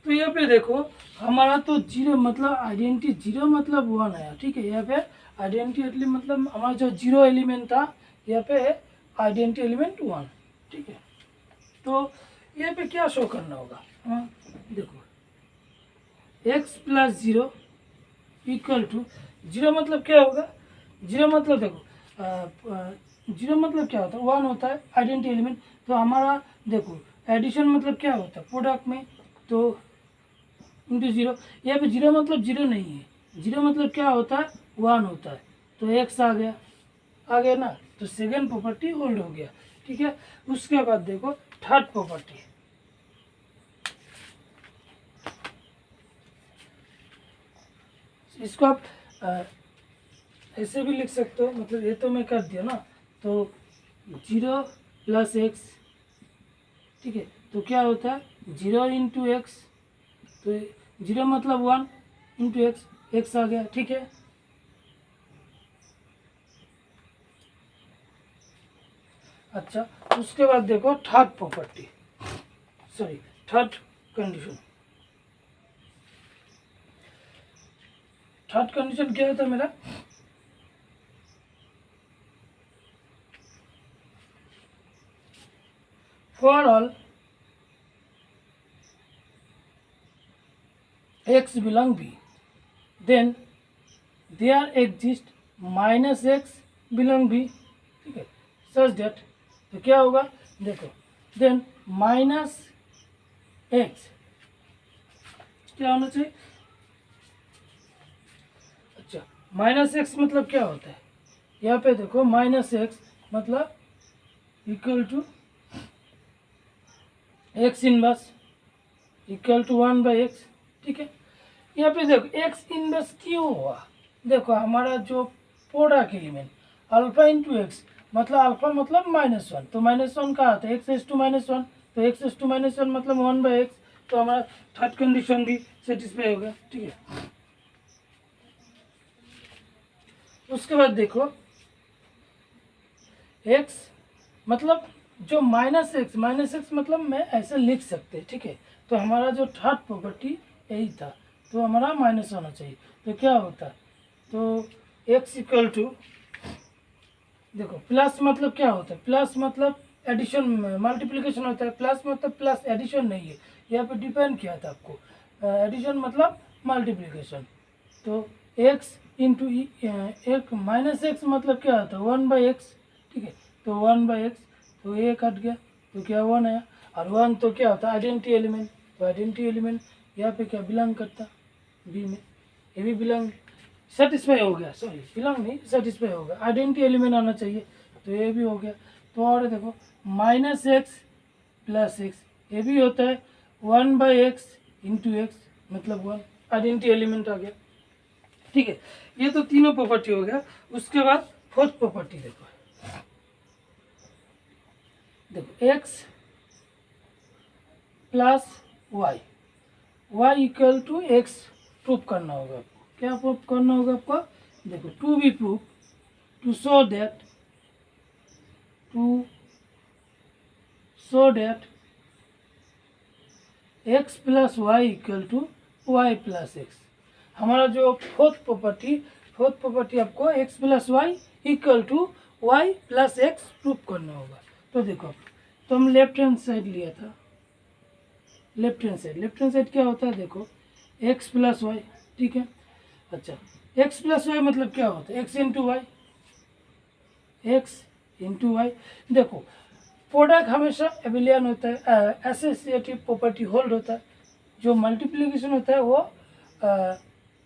तो यहाँ पे देखो हमारा तो जीरो मतलब आइडेंटिटी, जीरो मतलब 1 आया, ठीक है। यहाँ पे आइडेंटिटी एलिमेंट मतलब हमारा जो जीरो एलिमेंट था, यहाँ पे आइडेंटिटी एलिमेंट 1, ठीक है। तो यहाँ पे क्या शो करना होगा? हाँ देखो x plus zero equal to zero मतलब क्या होगा? जीरो मतलब देखो जीरो मतलब क्या होता है? 1 होता है आइडेंटिटी एलिमेंट। तो हमारा देखो एडिशन मतलब क्या होता है? प्रोडक्ट में, तो इंटू जीरो। यहाँ पे जीरो मतलब जीरो नहीं है, जीरो मतलब क्या होता है? 1 होता है। तो एक्स आ गया ना, तो सेकंड प्रॉपर्टी होल्ड हो गया, ठीक है। उसके बाद देखो थर्ड प्रॉपर्टी, इसको आप ऐसे भी लिख सकते हो, मतलब ये तो मैं कर दिया ना। तो 0 प्लस एक्स, ठीक है। तो क्या होता है? 0 इंटू एक्स, तो 0 मतलब 1 इंटू एक्स, एक्स आ गया, ठीक है। अच्छा उसके बाद देखो third property, sorry third condition. Third condition क्या होता है मेरा? For all x belong b, then there exist minus x belong V, ठीक है, सच डेट। तो क्या होगा? देखो देन माइनस एक्स क्या होना चाहिए? अच्छा माइनस एक्स मतलब क्या होता है? यहाँ पे देखो माइनस एक्स मतलब equal to x inverse equal to 1/x, ठीक है। यहाँ पे देखो एक्स इनवर्स क्यों हुआ? देखो हमारा जो product element alpha into x, मतलब अल्फा मतलब -1, तो -1 कहाँ आता है? एक्स एस टू -1, तो एक्स एस टू -1 मतलब 1/x। तो हमारा थर्ड कंडीशन भी सेटिस्फाई हो गया, ठीक है। उसके बाद देखो x मतलब जो माइनस एक्स मतलब मैं ऐसे लिख सकते, ठीक है। तो हमारा जो थर्ड प्रॉपर्टी यही था, तो हमारा माइनस होना चाहिए। तो क्या होता है? तो x इक्वल टू, देखो प्लस मतलब क्या होता है? प्लस मतलब एडिशन मल्टीप्लिकेशन होता है, प्लस मतलब प्लस एडिशन नहीं है, यहाँ पे डिपेंड किया था आपको। एडिशन मतलब मल्टीप्लिकेशन। तो x इंटू एक माइनस एक्स मतलब क्या होता है 1/x, ठीक है। तो 1/x, तो ये कट गया तो क्या 1 आया, और 1 तो क्या होता है आइडेंटिटी एलिमेंट, तो आइडेंटिटी एलिमेंट यहाँ पे क्या बिलोंग करता बी में, ये भी बिलोंग सेटिस्फाई हो गया, सॉरी बिलोंग नहीं सेटिस्फाई हो गया, आइडेंटिटी एलिमेंट आना चाहिए, तो ये भी हो गया। तो और देखो माइनस एक्स प्लस एक्स, ये भी होता है 1/x इंटू एक्स मतलब 1, आइडेंटिटी एलिमेंट आ गया, ठीक है। ये तो तीनों प्रॉपर्टी हो गया। उसके बाद फोर्थ प्रॉपर्टी देखो, देखो x plus y, y equal to x proof करना होगा आपको। क्या प्रूफ करना होगा आपको, देखो to be proof to show that x plus y equal to y plus x. हमारा जो फोर्थ प्रॉपर्टी आपको x plus y equal to y plus x proof करना होगा। तो देखो, तो हम लेफ्ट हैंड साइड लिया था, लेफ्ट हैंड साइड क्या होता है, देखो एक्स प्लस वाई, ठीक है। अच्छा, एक्स प्लस वाई मतलब क्या होता है, x into y, x into y. देखो प्रोडक्ट हमेशा एबिलियन होता है, एसोसिएटिव प्रॉपर्टी होल्ड होता है। जो मल्टीप्लिकेशन होता है वो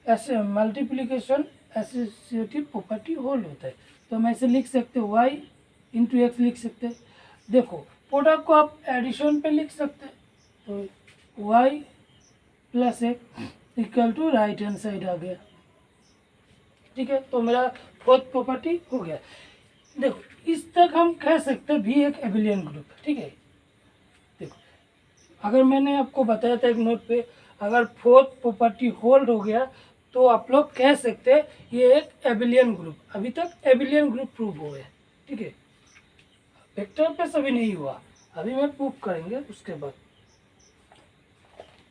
ऐसे मल्टीप्लिकेशन एसोसिएटिव प्रॉपर्टी होल्ड होता है। तो हम ऐसे लिख सकते हैं वाई इंटू एक्स लिख सकते हैं। देखो प्रोडक्ट को आप एडिशन पे लिख सकते हैं, तो y plus x equal to right hand side आ गया, ठीक है। तो मेरा फोर्थ प्रॉपर्टी हो गया। देखो इस तक हम कह सकते हैं भी एक एबिलियन ग्रुप, ठीक है। देखो अगर मैंने आपको बताया था एक नोट पे, अगर फोर्थ प्रॉपर्टी होल्ड हो गया तो आप लोग कह सकते हैं ये एक एबिलियन ग्रुप। अभी तक एबिलियन ग्रुप प्रूव हो गया, ठीक है। वेक्टर पे सभी नहीं हुआ, अभी मैं प्रूव करेंगे उसके बाद।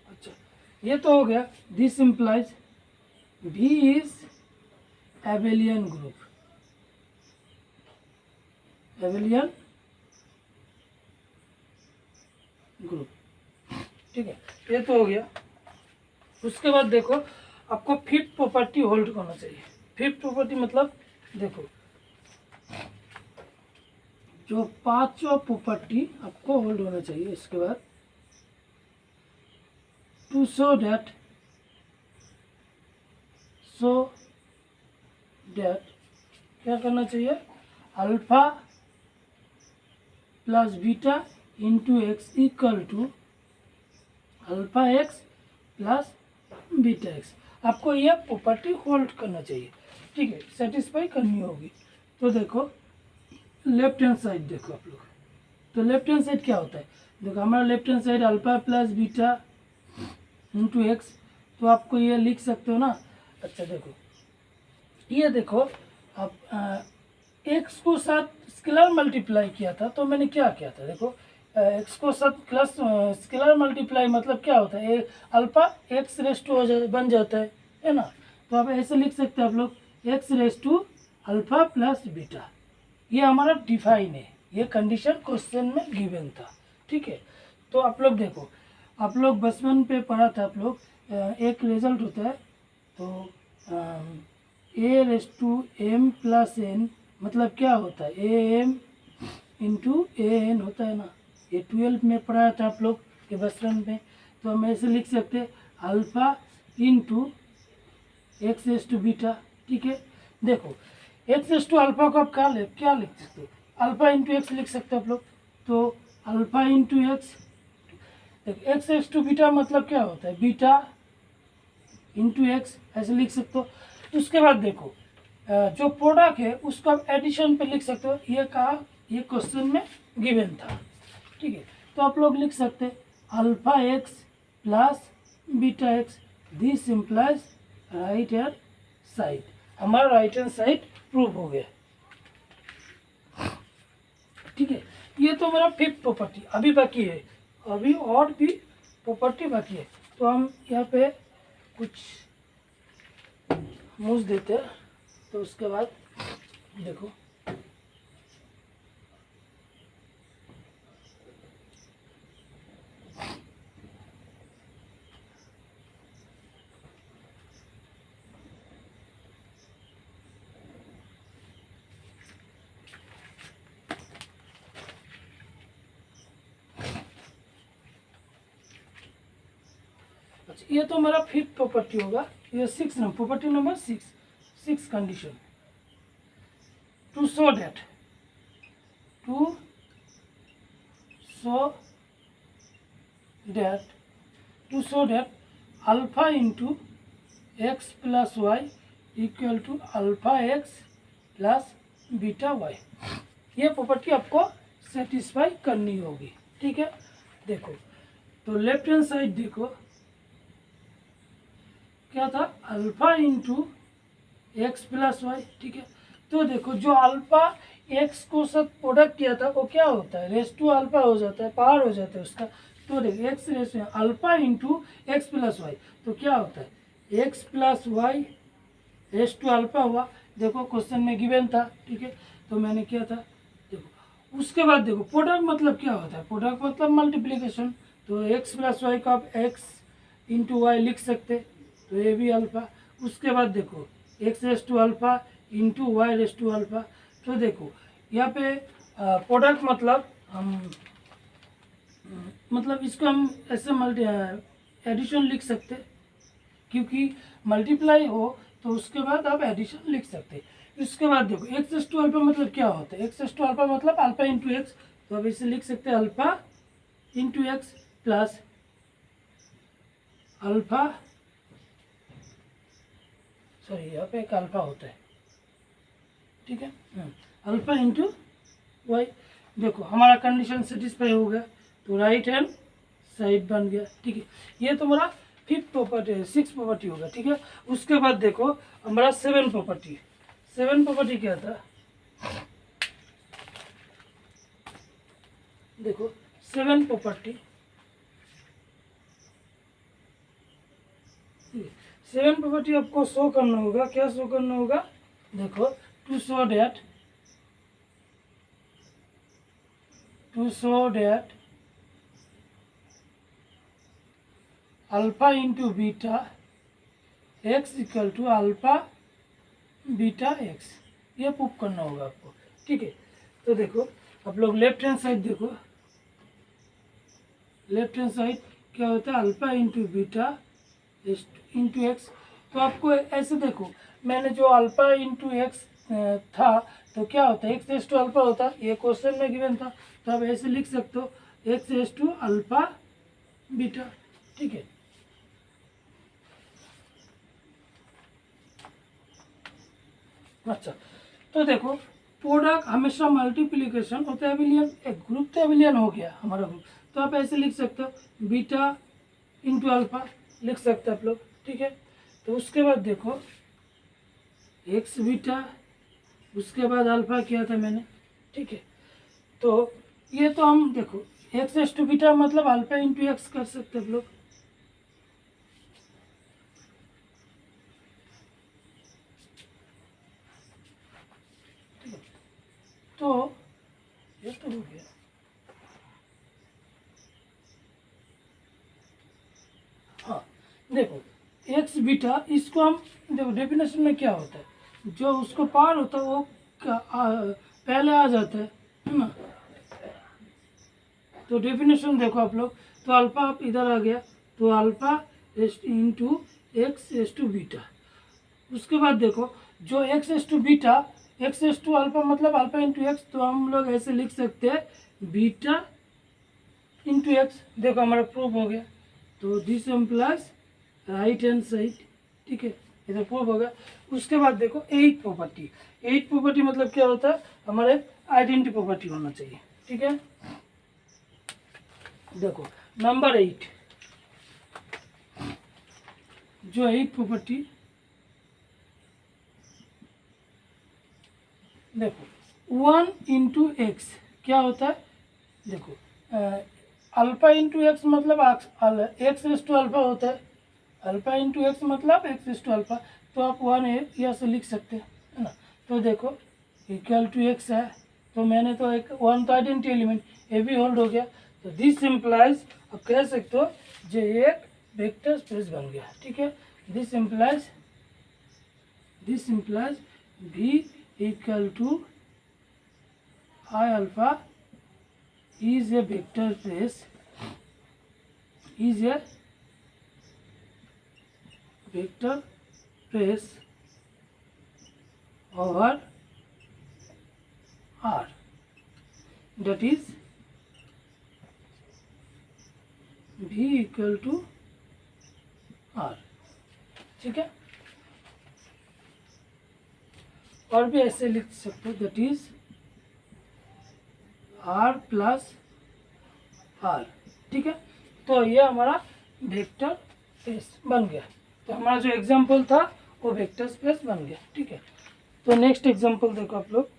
अच्छा, ये तो हो गया, दिस इम्प्लाइज भी is abelian group, abelian group, ठीक है। ये तो हो गया। उसके बाद देखो आपको फिफ्थ प्रॉपर्टी होल्ड करना चाहिए। फिफ्थ प्रॉपर्टी मतलब देखो जो पांचवा प्रॉपर्टी आपको होल्ड होना चाहिए। इसके बाद टू शो दैट क्या करना चाहिए, alpha plus beta into x equal to alpha x plus beta x. आपको यह प्रॉपर्टी होल्ड करना चाहिए, ठीक है, सेटिस्फाई करनी होगी। तो देखो लेफ्ट हैंड साइड देखो आप लोग, तो लेफ्ट हैंड साइड क्या होता है, देखो हमारा left hand side alpha plus beta into x, तो आपको ये लिख सकते हो ना। अच्छा देखो ये देखो अब एक्स को साथ स्केलर मल्टीप्लाई किया था, तो मैंने क्या किया था, देखो एक्स को साथ प्लस स्केलर मल्टीप्लाई मतलब क्या होता है, अल्फा एक्स रेस टू बन जाता है ना। तो आप ऐसे लिख सकते हैं आप लोग x raise to alpha plus beta, ये हमारा डिफाइन है, ये कंडीशन क्वेश्चन में गिवन था, ठीक है। तो आप लोग देखो, आप लोग बचपन पे पढ़ा था आप लोग, एक रिजल्ट होता है, तो a raise to m plus n मतलब क्या होता है, a m into a n होता है ना। ये 12 में पढ़ाया था आप लोग के बचपन में। तो हम ऐसे लिख सकते हैं alpha into x as to beta, ठीक है। देखो एक्स एस टू अल्फा को आप क्या लिख सकते हो, अल्फा इंटू एक्स लिख सकते हो आप लोग। तो अल्फा इंटू एक्स, देखो एक्स एस टू बीटा मतलब क्या होता है, बीटा इंटू एक्स ऐसे लिख सकते हो। उसके बाद देखो जो प्रोडक्ट है उसको आप एडिशन पे लिख सकते हो, ये कहा ये क्वेश्चन में गिवन था, ठीक है। तो आप लोग लिख सकते हैं alpha x plus beta x, this implies right hand side. हमारा राइट हैंड साइड प्रूव हो गया, ठीक है। ये तो मेरा फिफ्थ प्रॉपर्टी अभी बाकी है, अभी और भी प्रॉपर्टी बाकी है। तो हम यहाँ पे कुछ मूव देते हैं, तो उसके बाद देखो ये तो मेरा फिफ्थ प्रॉपर्टी होगा। ये six number property number six condition, to show that alpha into x plus y equal to alpha x plus beta y. ये प्रॉपर्टी आपको सेटिस्फाई करनी होगी, ठीक है। देखो तो लेफ्ट हैंड साइड देखो क्या था, alpha into x plus y, ठीक है। तो देखो जो अल्फा एक्स को साथ प्रोडक्ट किया था वो क्या होता है, रेस टू अल्फा हो जाता है, पावर हो जाता है उसका। तो देखो x raise alpha into x plus y, तो क्या होता है x plus y raise to alpha हुआ। देखो क्वेश्चन में गिवन था, ठीक है, तो मैंने किया था। देखो उसके बाद देखो प्रोडक्ट मतलब क्या होता है, प्रोडक्ट मतलब मल्टीप्लिकेशन। तो एक्स प्लस वाई को आप एक्स इंटू वाई लिख सकते, तो ये भी अल्फा। उसके बाद देखो x raise to alpha into y raise to alpha. तो देखो यहाँ पे प्रोडक्ट मतलब हम मतलब इसको हम ऐसे एडिशन लिख सकते, क्योंकि मल्टीप्लाई हो तो उसके बाद आप एडिशन लिख सकते। उसके बाद देखो एक्स एस टू अल्फा मतलब क्या होता है, एक्स एस टू अल्फा मतलब अल्फा इंटू एक्स, तो अब इसे लिख सकते हैं alpha into x plus alpha, sorry यहाँ पे एक अल्फा होता है, ठीक है, अल्फा इंटू वाई। देखो हमारा कंडीशन सेटिस्फाई हो गया, तो राइट हैंड साइड बन गया, ठीक है। ये तो हमारा फिफ्थ प्रॉपर्टी सिक्स प्रॉपर्टी होगा, ठीक है। उसके बाद देखो हमारा सेवन प्रॉपर्टी क्या था, देखो सेवन प्रॉपर्टी आपको शो करना होगा। क्या शो करना होगा, देखो to show that alpha into beta x equal to alpha beta x, ये प्रूव करना होगा आपको, ठीक है। तो देखो आप लोग लेफ्ट हैंड साइड देखो, लेफ्ट हैंड साइड क्या होता है alpha into beta into x. तो आपको ऐसे देखो, मैंने जो अल्फा इंटू एक्स था तो क्या होता है एक्स एस टू अल्फा होता, ये क्वेश्चन में गिवन था, तो आप ऐसे लिख सकते हो x as to alpha beta, ठीक है। अच्छा तो देखो प्रोडक्ट हमेशा मल्टीप्लिकेशन होता है, एबिलियन एक ग्रुप तो एबिलियन हो गया हमारा ग्रुप, तो आप ऐसे लिख सकते हो बीटा इंटू अल्फा लिख सकते हैं आप लोग, ठीक है। तो उसके बाद देखो एक्स बीटा, उसके बाद अल्फा किया था मैंने, ठीक है। तो ये तो हम देखो एक्स एस टू बीटा मतलब अल्फा इंटू एक्स कर सकते हैं आप लोग, ठीक है। तो ये तो हो गया, हाँ देखो एक्स बीटा इसको हम देखो डेफिनेशन में क्या होता है, जो उसको पार होता है वो पहले आ जाता है ना। तो डेफिनेशन देखो आप लोग, तो अल्फा आप इधर आ गया, तो alpha as into x as to beta. उसके बाद देखो जो x as to beta x as to alpha मतलब अल्फा इंटू एक्स, तो हम लोग ऐसे लिख सकते हैं बीटा इंटू एक्स। देखो हमारा प्रूफ हो गया, तो this implies right hand side, ठीक है, ये तो प्रूफ हो गया। उसके बाद देखो एट प्रॉपर्टी मतलब क्या होता है, हमारे आइडेंटिटी प्रॉपर्टी होना चाहिए, ठीक है। देखो नंबर 8, जो 8 प्रॉपर्टी देखो 1 इंटू एक्स क्या होता है, देखो अल्फा इंटू एक्स मतलब एक्स एस टू अल्फा होता है, अल्फा इंटू एक्स मतलब एक्स एस टू अल्फा, तो आप 1 यहाँ से लिख सकते हैं, है ना। तो देखो इक्वल टू एक्स है, तो मैंने तो एक 1 तो आइडेंटिटी एलिमेंट ये भी होल्ड हो गया, तो दिस इम्प्लाइज आप कह सकते हो जो एक वेक्टर स्पेस बन गया, ठीक है। दिस इम्प्लाइज भी equal to I alpha is a vector space, is a vector space over R, that is V equal to R। ठीक है, और भी ऐसे लिख सकते हो, that is R plus R। ठीक है, तो ये हमारा वेक्टर स्पेस बन गया। तो हमारा जो एग्जाम्पल था वो वेक्टर स्पेस बन गया। ठीक है, तो नेक्स्ट एग्जाम्पल देखो आप लोग।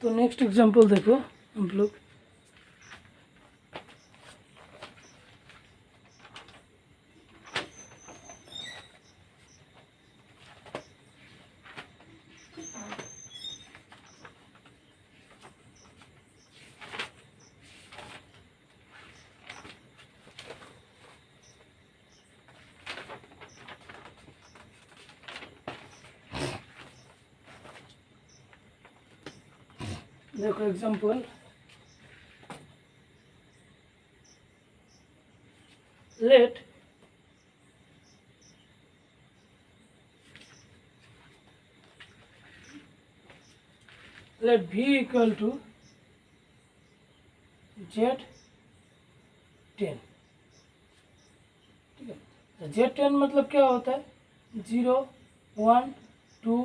तो नेक्स्ट एग्जाम्पल देखो हम लोग। देखो example, let v equal to z10। ठीक है, z10 मतलब क्या होता है, 0 1 2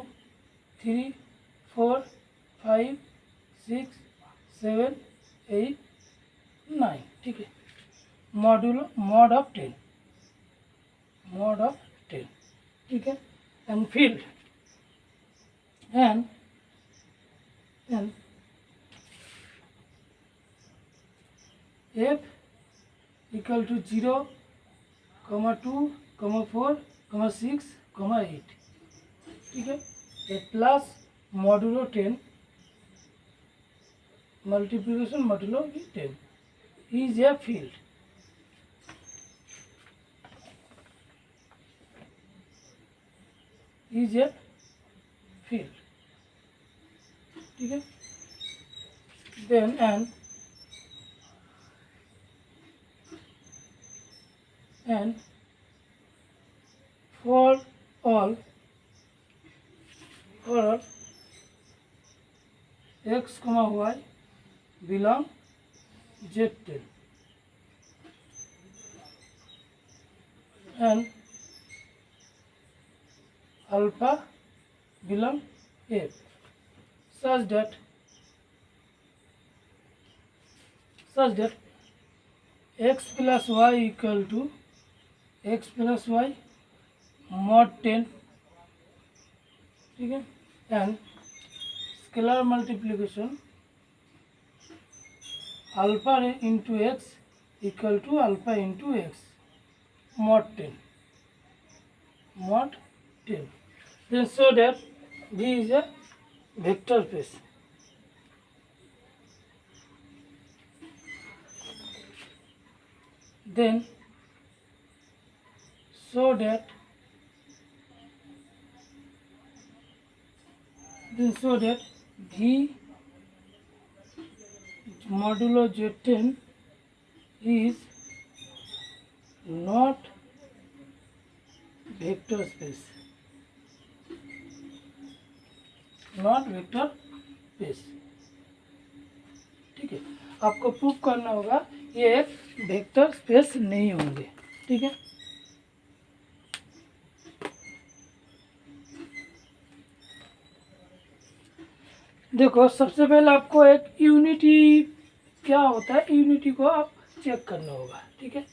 3 4 5 6 7 8 9। ठीक है, mod of 10, ठीक है, and field and f equal to 0, 2, 4, 6, 8। ठीक है, a plus modulo 10 multiplication modulo 10 is a field. ठीक है, then and for all x, y belong Z10 and alpha belong F, such that x plus y equal to x plus y mod 10। ठीक है, and scalar multiplication alpha into x equal to alpha into x mod 10। Then so that V is a vector space। Then so that V modulo Z10 is not vector space, ठीक है, आपको prove करना होगा ये एक vector space नहीं होंगे। ठीक है, देखो सबसे पहले आपको एक यूनिटी क्या होता है, यूनिटी को आप चेक करना होगा। ठीक है,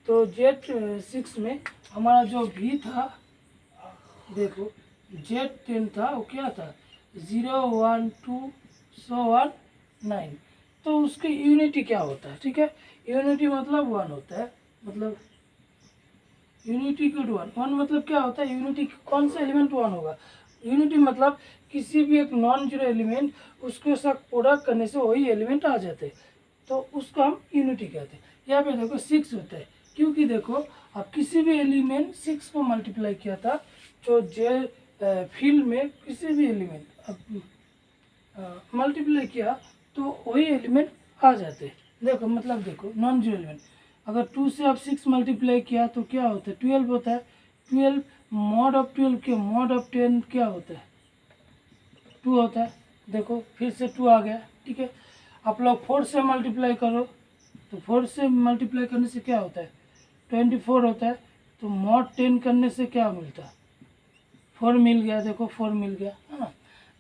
तो Z6 में हमारा जो V था, देखो Z10 था, वो क्या था, 0 1 2 सो 1 9। तो उसकी यूनिटी क्या होता है? ठीक है, यूनिटी मतलब 1 होता है, मतलब यूनिटी इक्वल टू 1। 1 मतलब क्या होता है? यूनिटी कौन सा एलिमेंट 1 होगा? यूनिटी मतलब किसी भी एक नॉन जीरो एलिमेंट उसके साथ प्रोडक्ट करने से वही एलिमेंट आ जाते हैं, तो उसको हम यूनिटी कहते हैं। यहाँ पे देखो 6 होता है, क्योंकि देखो अब किसी भी एलिमेंट 6 को मल्टीप्लाई किया था, जो जे फील्ड में किसी भी एलिमेंट अब मल्टीप्लाई किया तो वही एलिमेंट आ जाते हैं। देखो मतलब देखो नॉन जीरो एलिमेंट, अगर 2 से आप 6 मल्टीप्लाई किया तो क्या होता है? 12 होता है। 12 मॉड ऑफ 12 के मॉड ऑफ 10 क्या होता है? 2 होता है। देखो फिर से 2 आ गया, ठीक है। आप लोग 4 से मल्टीप्लाई करो तो 4 से मल्टीप्लाई करने से क्या होता है? 24 होता है। तो मॉड 10 करने से क्या मिलता है? 4 मिल गया, देखो 4 मिल गया, है ना।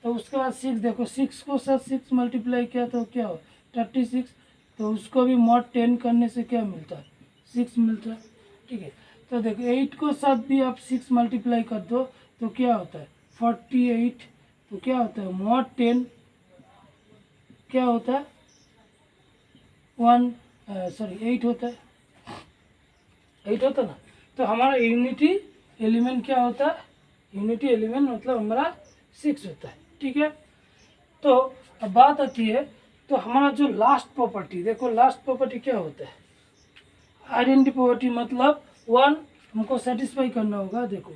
तो उसके बाद 6, देखो 6 को साथ 6 मल्टीप्लाई किया तो क्या हो? 36। तो उसको भी मॉड 10 करने से क्या मिलता है? 6 मिलता है, ठीक है। तो देखो 8 को साथ भी आप 6 मल्टीप्लाई कर दो तो क्या होता है? 48। तो क्या होता है? मॉड 10 क्या होता है? 8 होता है, 8 होता है ना। तो हमारा यूनिटी एलिमेंट क्या होता है? यूनिटी एलिमेंट मतलब हमारा 6 होता है, ठीक है। तो अब बात आती है, तो हमारा जो लास्ट प्रॉपर्टी, देखो लास्ट प्रॉपर्टी क्या होता है? आइडेंटिटी प्रॉपर्टी मतलब 1 हमको सेटिस्फाई करना होगा। देखो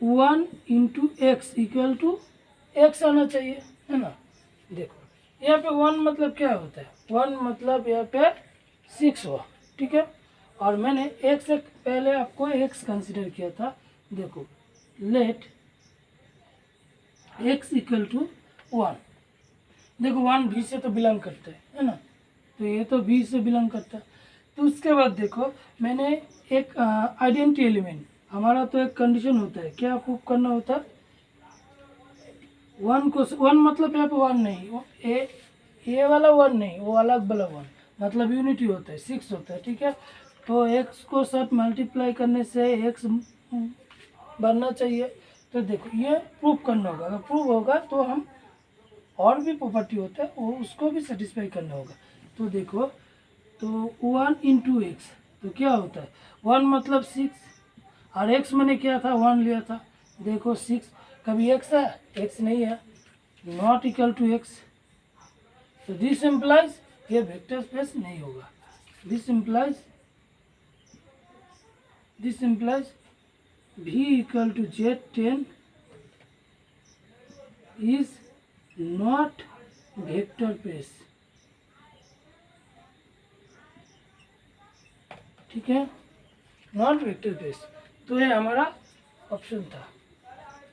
1 into x equal to x आना चाहिए, है ना। देखो यहाँ पे 1 मतलब क्या होता है? 1 मतलब यहाँ पे 6 हुआ, ठीक है। और मैंने एक से पहले आपको एक्स कंसिडर किया था। देखो लेट एक्स इक्वल टू 1। देखो 1 भी से तो बिलोंग करता है ना, तो ये तो भी से बिलोंग करता है। तो उसके बाद देखो मैंने एक आइडेंटिटी एलिमेंट, हमारा तो एक कंडीशन होता है, क्या प्रूफ करना होता है? 1 को 1 मतलब यहाँ पे 1 नहीं, वो ए वाला 1 नहीं, वो अलग वाला 1 मतलब यूनिटी होता है, 6 होता है, ठीक है। तो एक्स को साथ मल्टीप्लाई करने से एक्स बनना चाहिए। तो देखो ये प्रूफ करना होगा, अगर प्रूफ होगा तो हम और भी प्रॉपर्टी होता है वो उसको भी सेटिस्फाई करना होगा। तो देखो तो 1 इंटू एक्स तो क्या होता है? 1 मतलब 6 और एक्स मैंने क्या था? 1 लिया था। देखो 6 कभी एक्स है? एक्स नहीं है, नॉट इक्वल टू एक्स। तो दिस इम्प्लाइज ये वेक्टर स्पेस नहीं होगा। This implies v equal to z10 is not vector space, ठीक है, नॉट वेक्टर स्पेस। तो ये हमारा ऑप्शन था,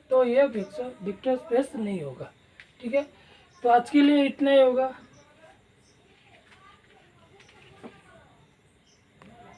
तो ये वेक्टर स्पेस नहीं होगा, ठीक है। तो आज के लिए इतना ही होगा।